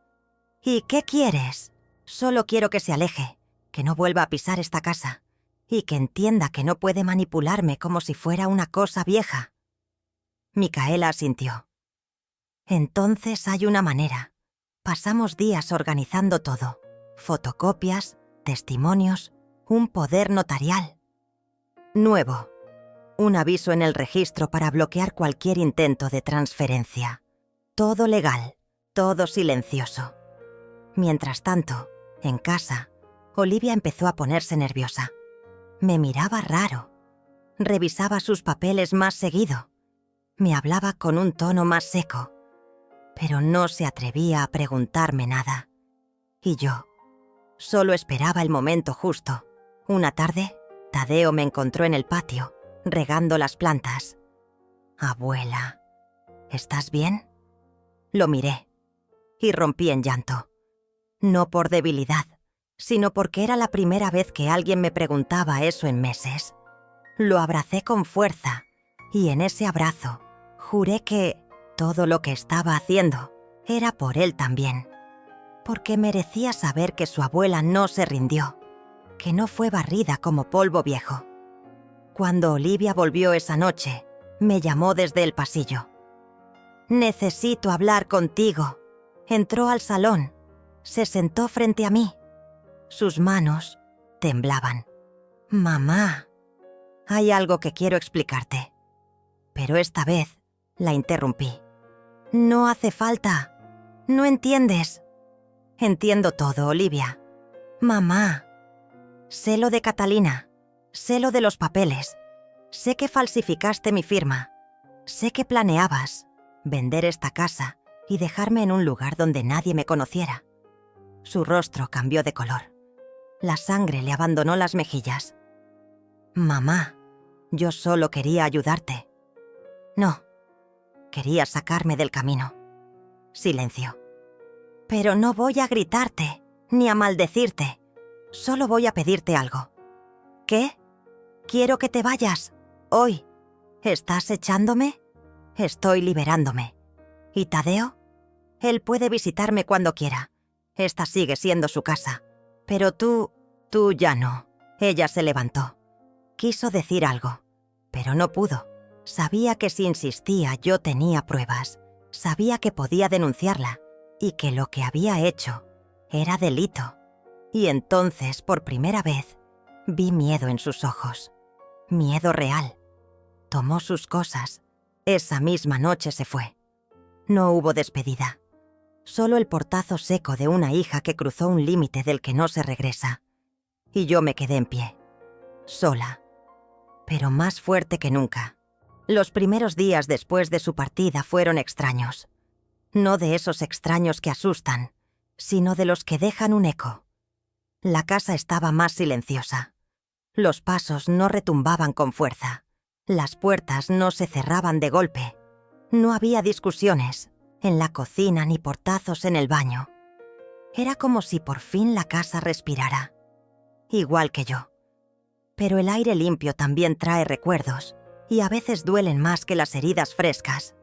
¿Y qué quieres? Solo quiero que se aleje, que no vuelva a pisar esta casa y que entienda que no puede manipularme como si fuera una cosa vieja. Micaela asintió. Entonces hay una manera. Pasamos días organizando todo. Fotocopias, testimonios, un poder notarial. Nuevo. Un aviso en el registro para bloquear cualquier intento de transferencia. Todo legal, todo silencioso. Mientras tanto, en casa, Olivia empezó a ponerse nerviosa. Me miraba raro. Revisaba sus papeles más seguido. Me hablaba con un tono más seco. Pero no se atrevía a preguntarme nada. Y yo solo esperaba el momento justo. Una tarde, Tadeo me encontró en el patio, regando las plantas. Abuela, ¿estás bien? Lo miré y rompí en llanto. No por debilidad, sino porque era la primera vez que alguien me preguntaba eso en meses. Lo abracé con fuerza y en ese abrazo juré que todo lo que estaba haciendo era por él también. Porque merecía saber que su abuela no se rindió, que no fue barrida como polvo viejo. Cuando Olivia volvió esa noche, me llamó desde el pasillo. «Necesito hablar contigo». Entró al salón, se sentó frente a mí. Sus manos temblaban. «Mamá, hay algo que quiero explicarte». Pero esta vez la interrumpí. «No hace falta. No entiendes». «Entiendo todo, Olivia». «Mamá, sé lo de Catalina, sé lo de los papeles, sé que falsificaste mi firma, sé que planeabas vender esta casa y dejarme en un lugar donde nadie me conociera». Su rostro cambió de color. La sangre le abandonó las mejillas. «Mamá, yo solo quería ayudarte». «No, quería sacarme del camino». Silencio. «Pero no voy a gritarte, ni a maldecirte. Solo voy a pedirte algo». «¿Qué? Quiero que te vayas. Hoy. ¿Estás echándome?» «Estoy liberándome». ¿Y Tadeo? Él puede visitarme cuando quiera. Esta sigue siendo su casa. Pero tú ya no. Ella se levantó. Quiso decir algo, pero no pudo. Sabía que si insistía yo tenía pruebas. Sabía que podía denunciarla y que lo que había hecho era delito. Y entonces, por primera vez, vi miedo en sus ojos. Miedo real. Tomó sus cosas. Esa misma noche se fue. No hubo despedida. Solo el portazo seco de una hija que cruzó un límite del que no se regresa. Y yo me quedé en pie. Sola. Pero más fuerte que nunca. Los primeros días después de su partida fueron extraños. No de esos extraños que asustan, sino de los que dejan un eco. La casa estaba más silenciosa. Los pasos no retumbaban con fuerza. Las puertas no se cerraban de golpe. No había discusiones en la cocina ni portazos en el baño. Era como si por fin la casa respirara. Igual que yo. Pero el aire limpio también trae recuerdos y a veces duelen más que las heridas frescas.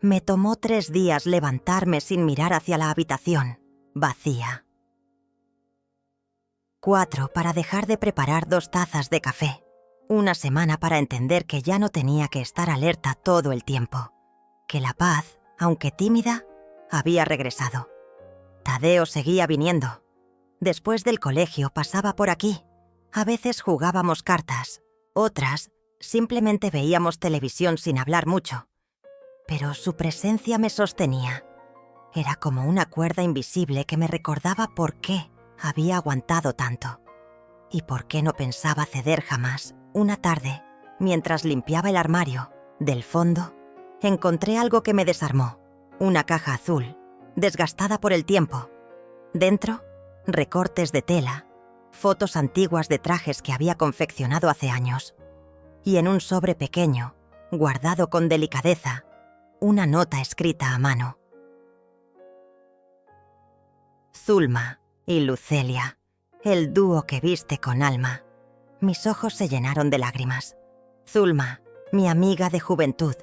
Me tomó 3 días levantarme sin mirar hacia la habitación, vacía. 4 para dejar de preparar 2 tazas de café. 1 semana para entender que ya no tenía que estar alerta todo el tiempo. Que la paz, aunque tímida, había regresado. Tadeo seguía viniendo. Después del colegio pasaba por aquí. A veces jugábamos cartas. Otras, simplemente veíamos televisión sin hablar mucho. Pero su presencia me sostenía. Era como una cuerda invisible que me recordaba por qué había aguantado tanto. Y por qué no pensaba ceder jamás. Una tarde, mientras limpiaba el armario, del fondo, encontré algo que me desarmó. Una caja azul, desgastada por el tiempo. Dentro, recortes de tela, fotos antiguas de trajes que había confeccionado hace años. Y en un sobre pequeño, guardado con delicadeza, una nota escrita a mano. Zulma y Lucelia, el dúo que viste con alma. Mis ojos se llenaron de lágrimas. Zulma, mi amiga de juventud,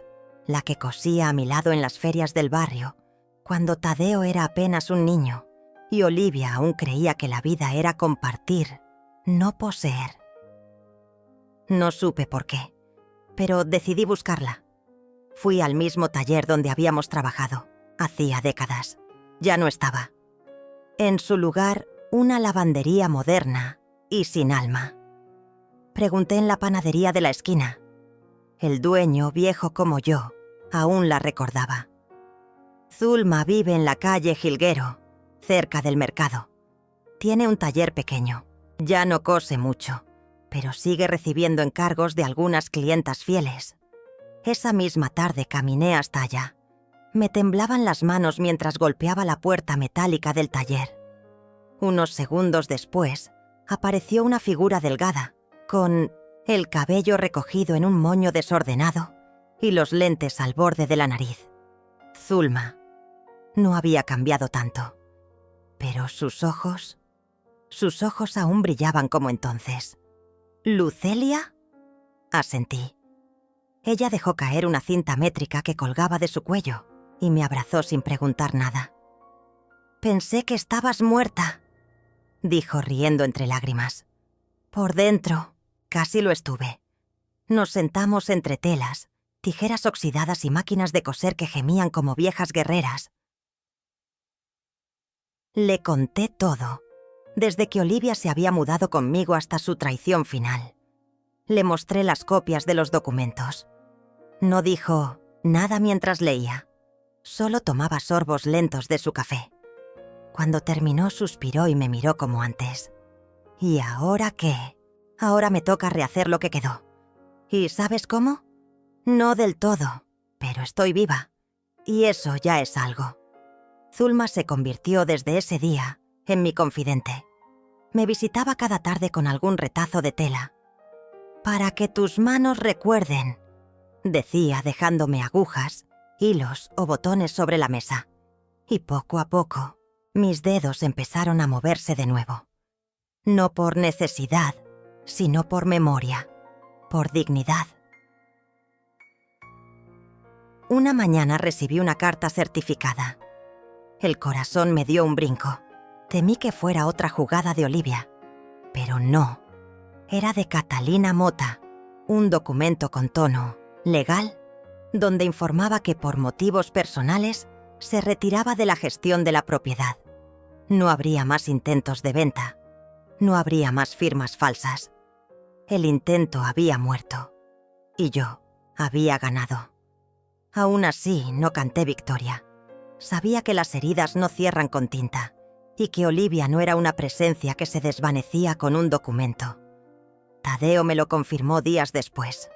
la que cosía a mi lado en las ferias del barrio, cuando Tadeo era apenas un niño, y Olivia aún creía que la vida era compartir, no poseer. No supe por qué, pero decidí buscarla. Fui al mismo taller donde habíamos trabajado, hacía décadas. Ya no estaba. En su lugar, una lavandería moderna y sin alma. Pregunté en la panadería de la esquina. El dueño, viejo como yo, aún la recordaba. Zulma vive en la calle Jilguero, cerca del mercado. Tiene un taller pequeño. Ya no cose mucho, pero sigue recibiendo encargos de algunas clientas fieles. Esa misma tarde caminé hasta allá. Me temblaban las manos mientras golpeaba la puerta metálica del taller. Unos segundos después, apareció una figura delgada, con el cabello recogido en un moño desordenado y los lentes al borde de la nariz. Zulma. No había cambiado tanto. Pero sus ojos aún brillaban como entonces. ¿Lucelia? Asentí. Ella dejó caer una cinta métrica que colgaba de su cuello y me abrazó sin preguntar nada. «Pensé que estabas muerta», dijo riendo entre lágrimas. «Por dentro, casi lo estuve». Nos sentamos entre telas, tijeras oxidadas y máquinas de coser que gemían como viejas guerreras. Le conté todo, desde que Olivia se había mudado conmigo hasta su traición final. Le mostré las copias de los documentos. No dijo nada mientras leía. Solo tomaba sorbos lentos de su café. Cuando terminó, suspiró y me miró como antes. ¿Y ahora qué? Ahora me toca rehacer lo que quedó. ¿Y sabes cómo? No del todo, pero estoy viva. Y eso ya es algo. Zulma se convirtió desde ese día en mi confidente. Me visitaba cada tarde con algún retazo de tela. «Para que tus manos recuerden», decía dejándome agujas, hilos o botones sobre la mesa. Y poco a poco, mis dedos empezaron a moverse de nuevo. No por necesidad, sino por memoria, por dignidad. Una mañana recibí una carta certificada. El corazón me dio un brinco. Temí que fuera otra jugada de Olivia. Pero no. Era de Catalina Mota, un documento con tono legal donde informaba que por motivos personales se retiraba de la gestión de la propiedad. No habría más intentos de venta. No habría más firmas falsas. El intento había muerto. Y yo había ganado. Aún así, no canté victoria. Sabía que las heridas no cierran con tinta y que Olivia no era una presencia que se desvanecía con un documento. Tadeo me lo confirmó días después.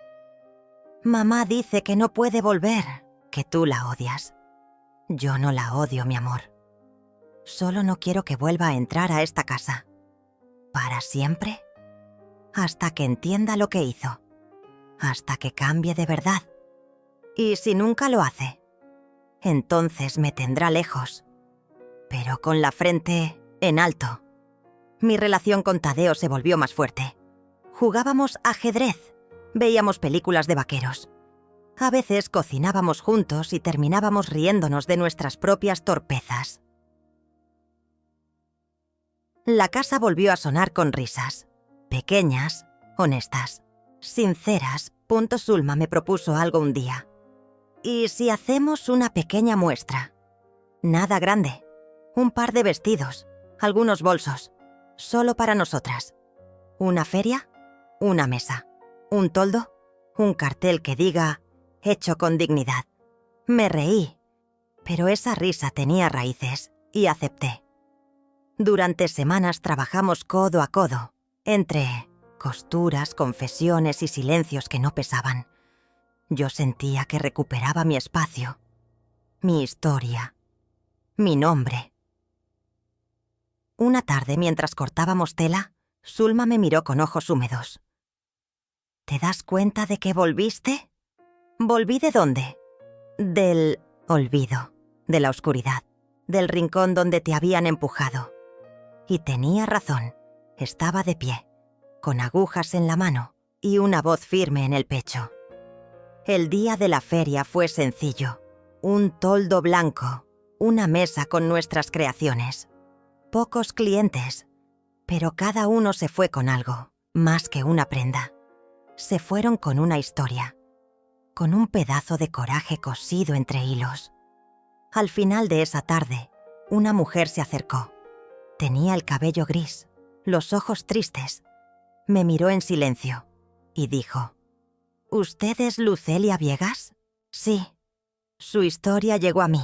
Mamá dice que no puede volver, que tú la odias. Yo no la odio, mi amor. Solo no quiero que vuelva a entrar a esta casa. ¿Para siempre? Hasta que entienda lo que hizo. Hasta que cambie de verdad. Y si nunca lo hace, entonces me tendrá lejos, pero con la frente en alto. Mi relación con Tadeo se volvió más fuerte. Jugábamos ajedrez, veíamos películas de vaqueros. A veces cocinábamos juntos y terminábamos riéndonos de nuestras propias torpezas. La casa volvió a sonar con risas. Pequeñas, honestas, sinceras. Zulma me propuso algo un día. ¿Y si hacemos una pequeña muestra? Nada grande. Un par de vestidos, algunos bolsos, solo para nosotras. ¿Una feria? Una mesa. ¿Un toldo? Un cartel que diga «Hecho con dignidad». Me reí, pero esa risa tenía raíces y acepté. Durante semanas trabajamos codo a codo, entre costuras, confesiones y silencios que no pesaban. Yo sentía que recuperaba mi espacio, mi historia, mi nombre. Una tarde, mientras cortábamos tela, Zulma me miró con ojos húmedos. ¿Te das cuenta de que volviste? ¿Volví de dónde? Del olvido, de la oscuridad, del rincón donde te habían empujado. Y tenía razón, estaba de pie, con agujas en la mano y una voz firme en el pecho. El día de la feria fue sencillo. Un toldo blanco, una mesa con nuestras creaciones. Pocos clientes, pero cada uno se fue con algo, más que una prenda. Se fueron con una historia, con un pedazo de coraje cosido entre hilos. Al final de esa tarde, una mujer se acercó. Tenía el cabello gris, los ojos tristes. Me miró en silencio y dijo: ¿Usted es Lucelia Viegas? Sí. Su historia llegó a mí,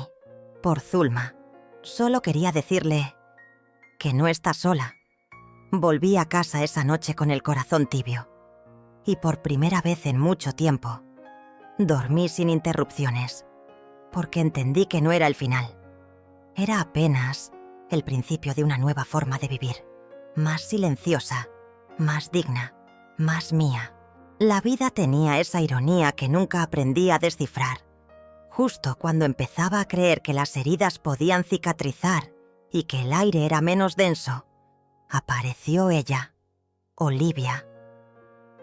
por Zulma. Solo quería decirle que no está sola. Volví a casa esa noche con el corazón tibio. Y por primera vez en mucho tiempo, dormí sin interrupciones, porque entendí que no era el final. Era apenas el principio de una nueva forma de vivir, más silenciosa, más digna, más mía. La vida tenía esa ironía que nunca aprendí a descifrar. Justo cuando empezaba a creer que las heridas podían cicatrizar y que el aire era menos denso, apareció ella, Olivia.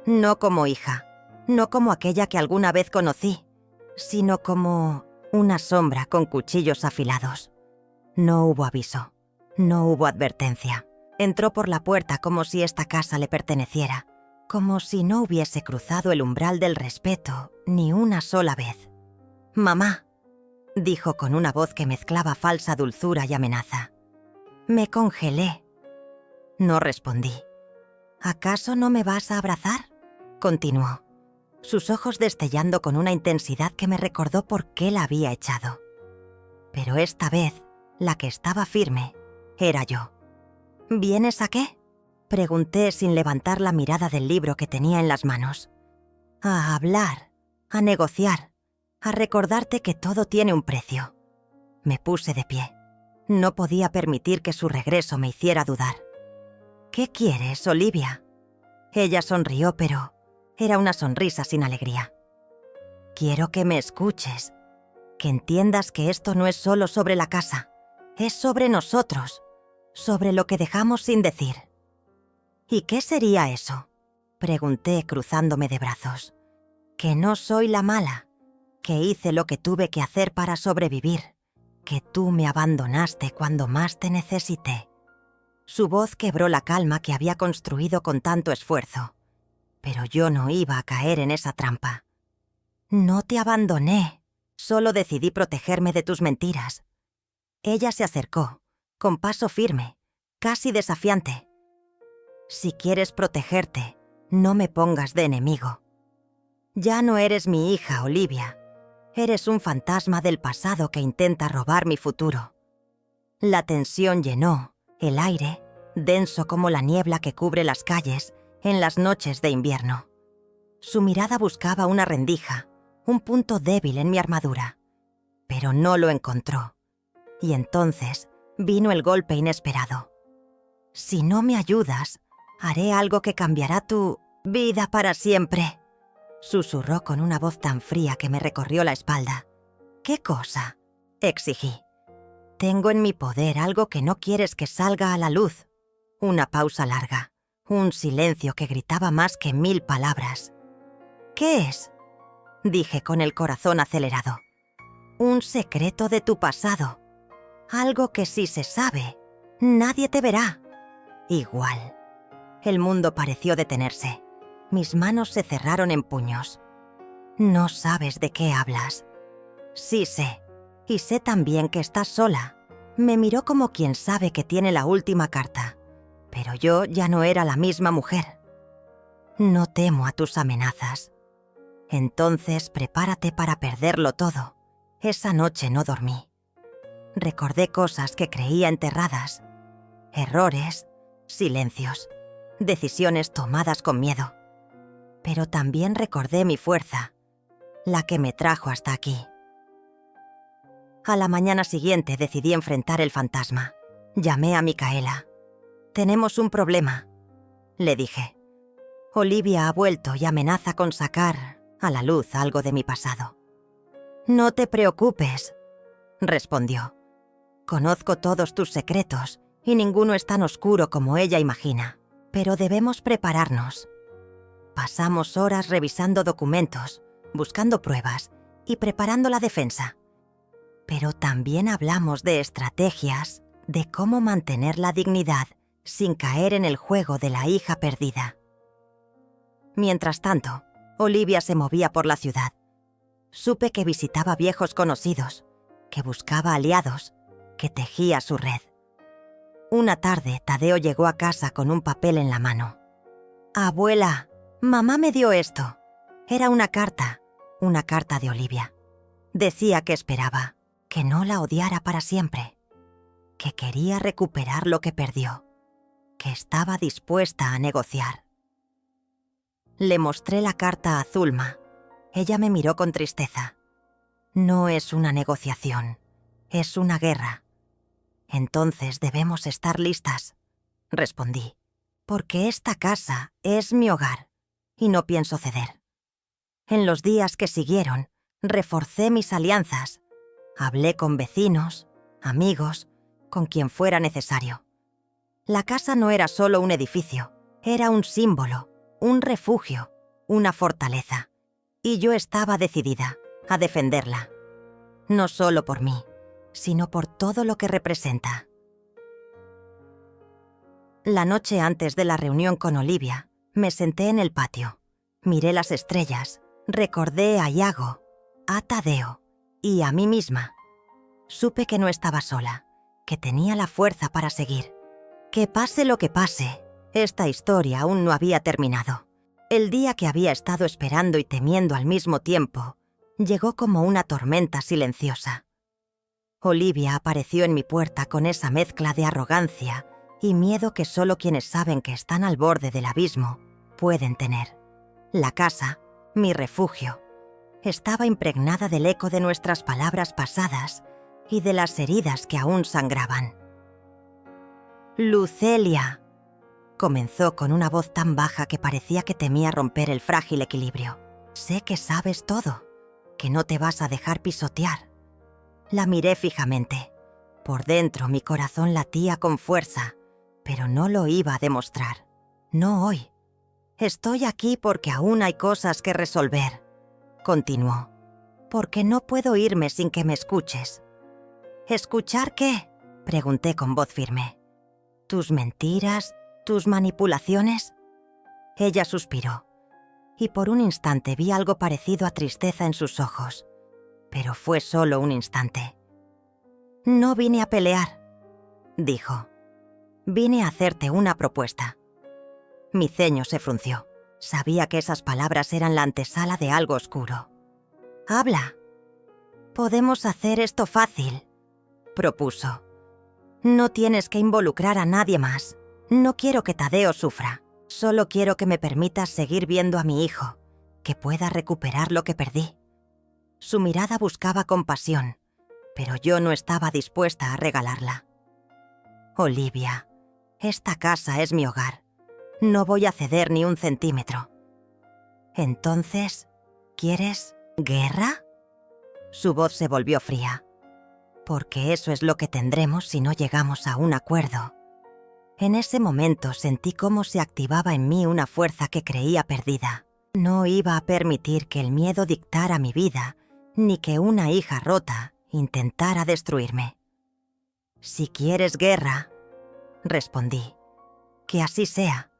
No como hija, no como aquella que alguna vez conocí, sino como una sombra con cuchillos afilados. No hubo aviso, no hubo advertencia. Entró por la puerta como si esta casa le perteneciera, como si no hubiese cruzado el umbral del respeto ni una sola vez. «Mamá», dijo con una voz que mezclaba falsa dulzura y amenaza. Me congelé. No respondí. «¿Acaso no me vas a abrazar?», continuó, sus ojos destellando con una intensidad que me recordó por qué la había echado. Pero esta vez, la que estaba firme era yo. «¿Vienes a qué?», pregunté sin levantar la mirada del libro que tenía en las manos. «A hablar, a negociar, a recordarte que todo tiene un precio». Me puse de pie. No podía permitir que su regreso me hiciera dudar. «¿Qué quieres, Olivia?». Ella sonrió, pero era una sonrisa sin alegría. «Quiero que me escuches, que entiendas que esto no es solo sobre la casa, es sobre nosotros, sobre lo que dejamos sin decir». «¿Y qué sería eso?», pregunté cruzándome de brazos. «Que no soy la mala, que hice lo que tuve que hacer para sobrevivir, que tú me abandonaste cuando más te necesité». Su voz quebró la calma que había construido con tanto esfuerzo. Pero yo no iba a caer en esa trampa. No te abandoné. Solo decidí protegerme de tus mentiras. Ella se acercó, con paso firme, casi desafiante. Si quieres protegerte, no me pongas de enemigo. Ya no eres mi hija, Olivia. Eres un fantasma del pasado que intenta robar mi futuro. La tensión llenó el aire, denso como la niebla que cubre las calles en las noches de invierno. Su mirada buscaba una rendija, un punto débil en mi armadura, pero no lo encontró. Y entonces vino el golpe inesperado. Si no me ayudas, haré algo que cambiará tu vida para siempre, susurró con una voz tan fría que me recorrió la espalda. ¿Qué cosa?, exigí. Tengo en mi poder algo que no quieres que salga a la luz. Una pausa larga, un silencio que gritaba más que 1000 palabras. ¿Qué es?, dije con el corazón acelerado. Un secreto de tu pasado. Algo que si se sabe, nadie te verá. Igual. El mundo pareció detenerse. Mis manos se cerraron en puños. No sabes de qué hablas. Sí sé. Y sé también que estás sola. Me miró como quien sabe que tiene la última carta. Pero yo ya no era la misma mujer. No temo a tus amenazas. Entonces prepárate para perderlo todo. Esa noche no dormí. Recordé cosas que creía enterradas. Errores, silencios, decisiones tomadas con miedo. Pero también recordé mi fuerza, la que me trajo hasta aquí. A la mañana siguiente decidí enfrentar el fantasma. Llamé a Micaela. «Tenemos un problema», le dije. «Olivia ha vuelto y amenaza con sacar a la luz algo de mi pasado». «No te preocupes», respondió. «Conozco todos tus secretos y ninguno es tan oscuro como ella imagina. Pero debemos prepararnos». Pasamos horas revisando documentos, buscando pruebas y preparando la defensa. Pero también hablamos de estrategias, de cómo mantener la dignidad sin caer en el juego de la hija perdida. Mientras tanto, Olivia se movía por la ciudad. Supe que visitaba viejos conocidos, que buscaba aliados, que tejía su red. Una tarde, Tadeo llegó a casa con un papel en la mano. «Abuela, mamá me dio esto». Era una carta de Olivia. Decía que esperaba, que no la odiara para siempre, que quería recuperar lo que perdió, que estaba dispuesta a negociar. Le mostré la carta a Zulma. Ella me miró con tristeza. «No es una negociación, es una guerra». «Entonces debemos estar listas», respondí, «porque esta casa es mi hogar y no pienso ceder». En los días que siguieron, reforcé mis alianzas. Hablé con vecinos, amigos, con quien fuera necesario. La casa no era solo un edificio, era un símbolo, un refugio, una fortaleza. Y yo estaba decidida a defenderla. No solo por mí, sino por todo lo que representa. La noche antes de la reunión con Olivia, me senté en el patio. Miré las estrellas, recordé a Iago, a Tadeo y a mí misma. Supe que no estaba sola, que tenía la fuerza para seguir. Que pase lo que pase, esta historia aún no había terminado. El día que había estado esperando y temiendo al mismo tiempo, llegó como una tormenta silenciosa. Olivia apareció en mi puerta con esa mezcla de arrogancia y miedo que solo quienes saben que están al borde del abismo pueden tener. La casa, mi refugio, estaba impregnada del eco de nuestras palabras pasadas y de las heridas que aún sangraban. «Lucelia», comenzó con una voz tan baja que parecía que temía romper el frágil equilibrio. «Sé que sabes todo, que no te vas a dejar pisotear». La miré fijamente. Por dentro mi corazón latía con fuerza, pero no lo iba a demostrar. No hoy. «Estoy aquí porque aún hay cosas que resolver», continuó. «Porque no puedo irme sin que me escuches». «¿Escuchar qué?», pregunté con voz firme. ¿Tus mentiras? ¿Tus manipulaciones? Ella suspiró, y por un instante vi algo parecido a tristeza en sus ojos, pero fue solo un instante. No vine a pelear, dijo. Vine a hacerte una propuesta. Mi ceño se frunció. Sabía que esas palabras eran la antesala de algo oscuro. Habla. Podemos hacer esto fácil, propuso. No tienes que involucrar a nadie más. No quiero que Tadeo sufra. Solo quiero que me permitas seguir viendo a mi hijo, que pueda recuperar lo que perdí. Su mirada buscaba compasión, pero yo no estaba dispuesta a regalarla. Olivia, esta casa es mi hogar. No voy a ceder ni un centímetro. Entonces, ¿quieres guerra? Su voz se volvió fría. Porque eso es lo que tendremos si no llegamos a un acuerdo. En ese momento sentí cómo se activaba en mí una fuerza que creía perdida. No iba a permitir que el miedo dictara mi vida, ni que una hija rota intentara destruirme. Si quieres guerra, respondí, que así sea.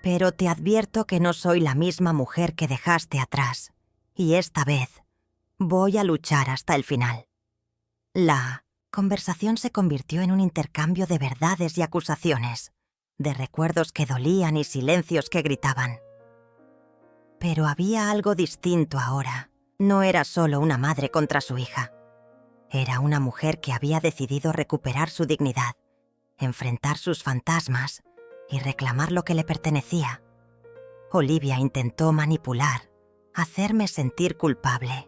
Pero te advierto que no soy la misma mujer que dejaste atrás, y esta vez voy a luchar hasta el final. La conversación se convirtió en un intercambio de verdades y acusaciones, de recuerdos que dolían y silencios que gritaban. Pero había algo distinto ahora. No era solo una madre contra su hija. Era una mujer que había decidido recuperar su dignidad, enfrentar sus fantasmas y reclamar lo que le pertenecía. Olivia intentó manipular, hacerme sentir culpable,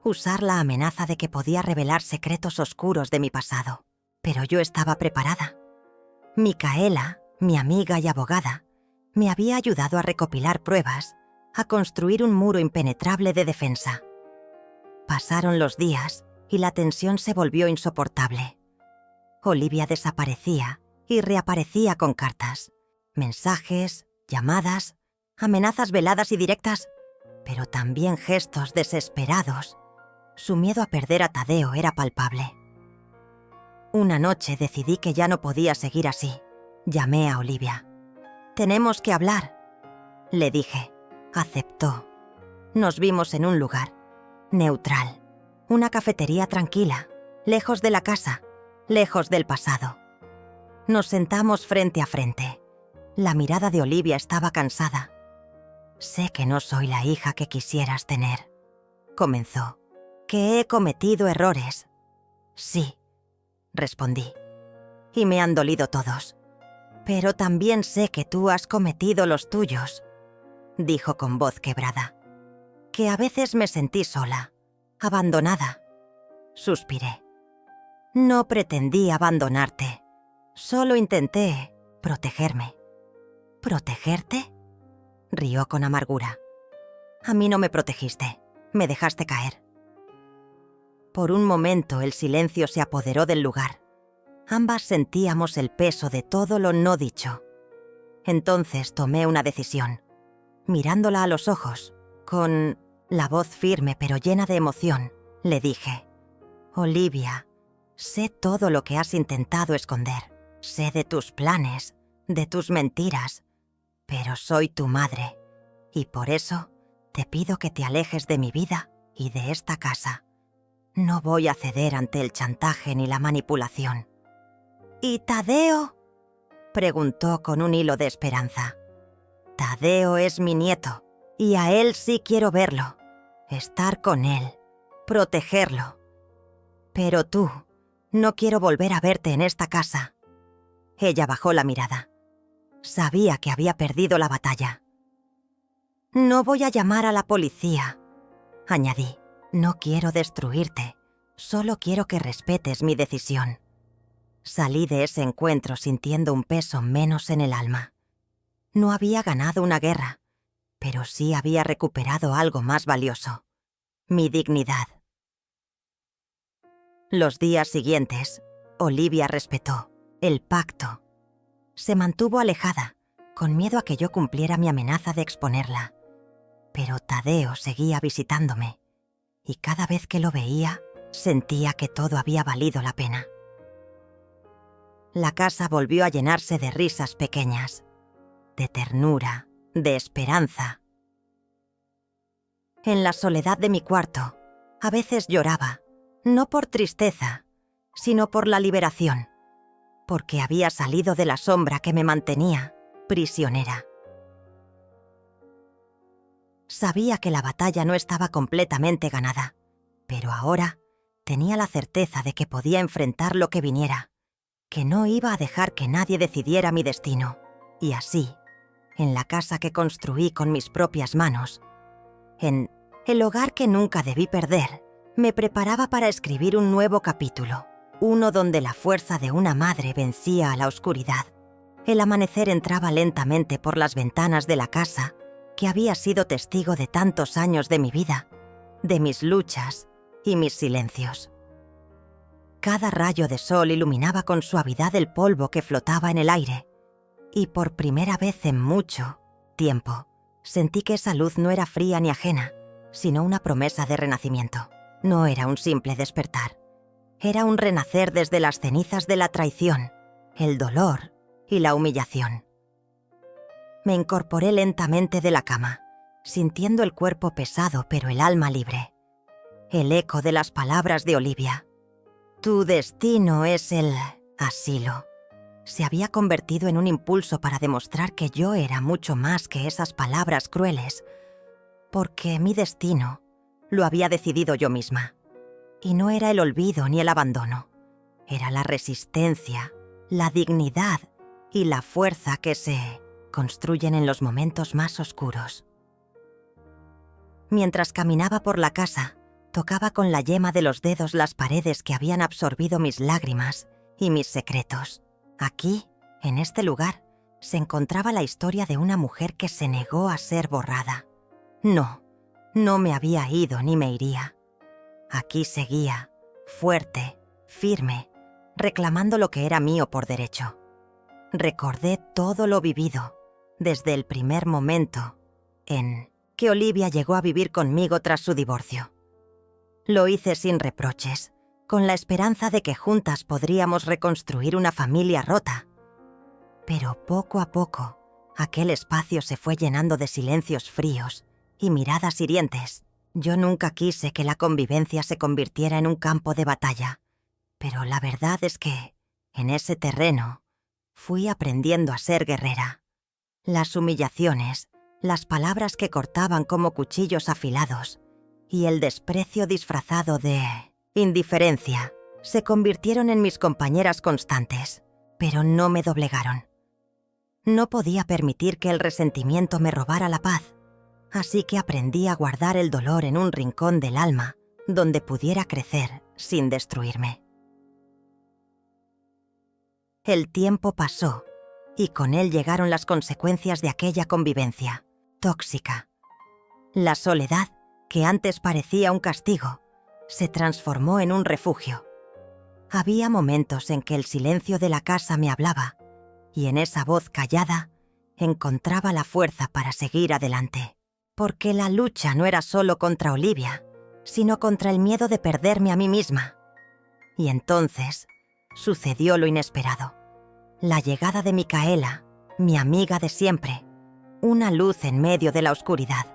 usar la amenaza de que podía revelar secretos oscuros de mi pasado. Pero yo estaba preparada. Micaela, mi amiga y abogada, me había ayudado a recopilar pruebas, a construir un muro impenetrable de defensa. Pasaron los días y la tensión se volvió insoportable. Olivia desaparecía y reaparecía con cartas, mensajes, llamadas, amenazas veladas y directas, pero también gestos desesperados. Su miedo a perder a Tadeo era palpable. Una noche decidí que ya no podía seguir así. Llamé a Olivia. «Tenemos que hablar», le dije. Aceptó. Nos vimos en un lugar neutral, una cafetería tranquila, lejos de la casa, lejos del pasado. Nos sentamos frente a frente. La mirada de Olivia estaba cansada. «Sé que no soy la hija que quisieras tener», comenzó. «Que he cometido errores». «Sí», respondí. «Y me han dolido todos. Pero también sé que tú has cometido los tuyos», dijo con voz quebrada. «Que a veces me sentí sola, abandonada». Suspiré. «No pretendí abandonarte. Solo intenté protegerme». «¿Protegerte?», rió con amargura. «A mí no me protegiste. Me dejaste caer». Por un momento el silencio se apoderó del lugar. Ambas sentíamos el peso de todo lo no dicho. Entonces tomé una decisión. Mirándola a los ojos, con la voz firme pero llena de emoción, le dije: «Olivia, sé todo lo que has intentado esconder. Sé de tus planes, de tus mentiras, pero soy tu madre, y por eso te pido que te alejes de mi vida y de esta casa. No voy a ceder ante el chantaje ni la manipulación». «¿Y Tadeo?», preguntó con un hilo de esperanza. «Tadeo es mi nieto, y a él sí quiero verlo, estar con él, protegerlo. Pero tú, no quiero volver a verte en esta casa». Ella bajó la mirada. Sabía que había perdido la batalla. «No voy a llamar a la policía», añadí. «No quiero destruirte, solo quiero que respetes mi decisión». Salí de ese encuentro sintiendo un peso menos en el alma. No había ganado una guerra, pero sí había recuperado algo más valioso: mi dignidad. Los días siguientes, Olivia respetó el pacto. Se mantuvo alejada, con miedo a que yo cumpliera mi amenaza de exponerla. Pero Tadeo seguía visitándome, y cada vez que lo veía, sentía que todo había valido la pena. La casa volvió a llenarse de risas pequeñas, de ternura, de esperanza. En la soledad de mi cuarto, a veces lloraba, no por tristeza, sino por la liberación, porque había salido de la sombra que me mantenía prisionera. Sabía que la batalla no estaba completamente ganada, pero ahora tenía la certeza de que podía enfrentar lo que viniera, que no iba a dejar que nadie decidiera mi destino, y así, en la casa que construí con mis propias manos, en el hogar que nunca debí perder, me preparaba para escribir un nuevo capítulo, uno donde la fuerza de una madre vencía a la oscuridad. El amanecer entraba lentamente por las ventanas de la casa, que había sido testigo de tantos años de mi vida, de mis luchas y mis silencios. Cada rayo de sol iluminaba con suavidad el polvo que flotaba en el aire, y por primera vez en mucho tiempo sentí que esa luz no era fría ni ajena, sino una promesa de renacimiento. No era un simple despertar, era un renacer desde las cenizas de la traición, el dolor y la humillación. Me incorporé lentamente de la cama, sintiendo el cuerpo pesado pero el alma libre. El eco de las palabras de Olivia. Tu destino es el asilo. Se había convertido en un impulso para demostrar que yo era mucho más que esas palabras crueles, porque mi destino lo había decidido yo misma. Y no era el olvido ni el abandono. Era la resistencia, la dignidad y la fuerza que se construyen en los momentos más oscuros. Mientras caminaba por la casa, tocaba con la yema de los dedos las paredes que habían absorbido mis lágrimas y mis secretos. Aquí, en este lugar, se encontraba la historia de una mujer que se negó a ser borrada. No me había ido ni me iría. Aquí seguía, fuerte, firme, reclamando lo que era mío por derecho. Recordé todo lo vivido, desde el primer momento en que Olivia llegó a vivir conmigo tras su divorcio. Lo hice sin reproches, con la esperanza de que juntas podríamos reconstruir una familia rota. Pero poco a poco, aquel espacio se fue llenando de silencios fríos y miradas hirientes. Yo nunca quise que la convivencia se convirtiera en un campo de batalla, pero la verdad es que, en ese terreno, fui aprendiendo a ser guerrera. Las humillaciones, las palabras que cortaban como cuchillos afilados y el desprecio disfrazado de indiferencia se convirtieron en mis compañeras constantes, pero no me doblegaron. No podía permitir que el resentimiento me robara la paz, así que aprendí a guardar el dolor en un rincón del alma donde pudiera crecer sin destruirme. El tiempo pasó y con él llegaron las consecuencias de aquella convivencia tóxica. La soledad, que antes parecía un castigo, se transformó en un refugio. Había momentos en que el silencio de la casa me hablaba y en esa voz callada encontraba la fuerza para seguir adelante. Porque la lucha no era solo contra Olivia, sino contra el miedo de perderme a mí misma. Y entonces sucedió lo inesperado. La llegada de Micaela, mi amiga de siempre, una luz en medio de la oscuridad.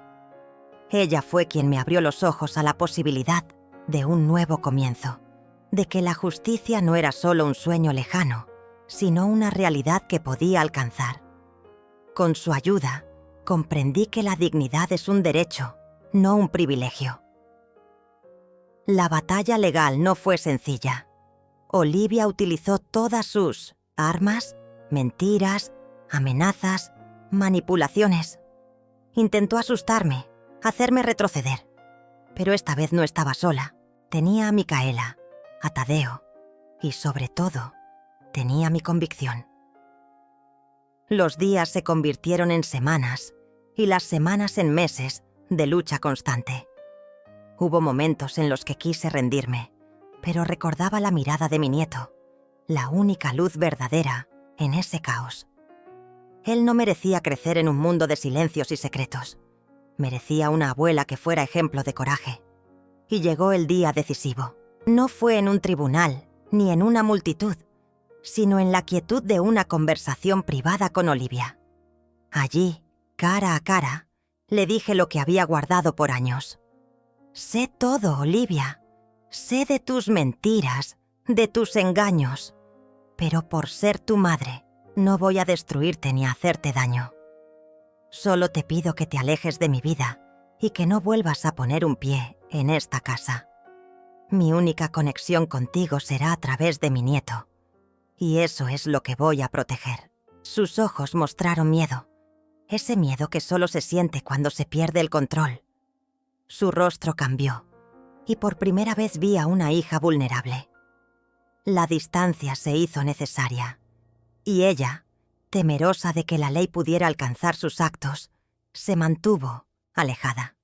Ella fue quien me abrió los ojos a la posibilidad de un nuevo comienzo, de que la justicia no era solo un sueño lejano, sino una realidad que podía alcanzar. Con su ayuda, comprendí que la dignidad es un derecho, no un privilegio. La batalla legal no fue sencilla. Olivia utilizó todas sus armas, mentiras, amenazas, manipulaciones. Intentó asustarme, hacerme retroceder. Pero esta vez no estaba sola. Tenía a Micaela, a Tadeo y, sobre todo, tenía mi convicción. Los días se convirtieron en semanas y las semanas en meses de lucha constante. Hubo momentos en los que quise rendirme, pero recordaba la mirada de mi nieto, la única luz verdadera en ese caos. Él no merecía crecer en un mundo de silencios y secretos. Merecía una abuela que fuera ejemplo de coraje. Y llegó el día decisivo. No fue en un tribunal, ni en una multitud. sino en la quietud de una conversación privada con Olivia. Allí, cara a cara, le dije lo que había guardado por años. Sé todo, Olivia. Sé de tus mentiras, de tus engaños. Pero por ser tu madre, no voy a destruirte ni a hacerte daño. Solo te pido que te alejes de mi vida y que no vuelvas a poner un pie en esta casa. Mi única conexión contigo será a través de mi nieto. Y eso es lo que voy a proteger. Sus ojos mostraron miedo. Ese miedo que solo se siente cuando se pierde el control. Su rostro cambió, y por primera vez vi a una hija vulnerable. La distancia se hizo necesaria, y ella, temerosa de que la ley pudiera alcanzar sus actos, se mantuvo alejada.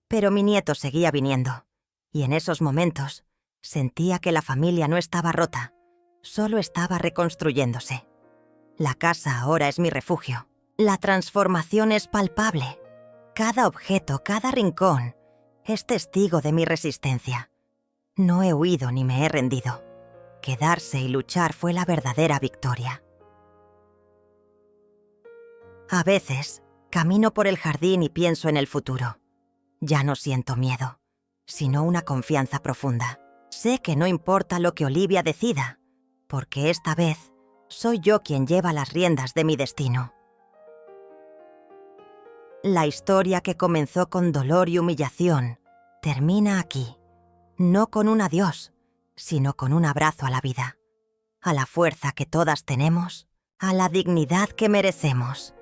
Pero mi nieto seguía viniendo, y en esos momentos sentía que la familia no estaba rota, solo estaba reconstruyéndose. La casa ahora es mi refugio. La transformación es palpable. Cada objeto, cada rincón, es testigo de mi resistencia. No he huido ni me he rendido. Quedarse y luchar fue la verdadera victoria. A veces, camino por el jardín y pienso en el futuro. Ya no siento miedo, sino una confianza profunda. Sé que no importa lo que Olivia decida, porque esta vez soy yo quien lleva las riendas de mi destino. La historia que comenzó con dolor y humillación termina aquí, no con un adiós, sino con un abrazo a la vida, a la fuerza que todas tenemos, a la dignidad que merecemos,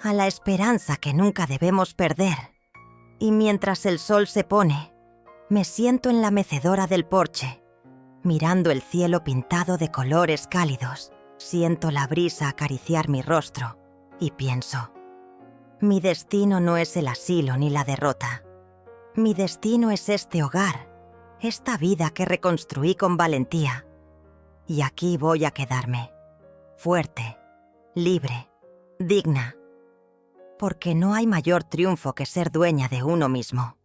a la esperanza que nunca debemos perder. Y mientras el sol se pone, me siento en la mecedora del porche, mirando el cielo pintado de colores cálidos. Siento la brisa acariciar mi rostro y pienso: mi destino no es el asilo ni la derrota. Mi destino es este hogar, esta vida que reconstruí con valentía. Y aquí voy a quedarme, fuerte, libre, digna. Porque no hay mayor triunfo que ser dueña de uno mismo.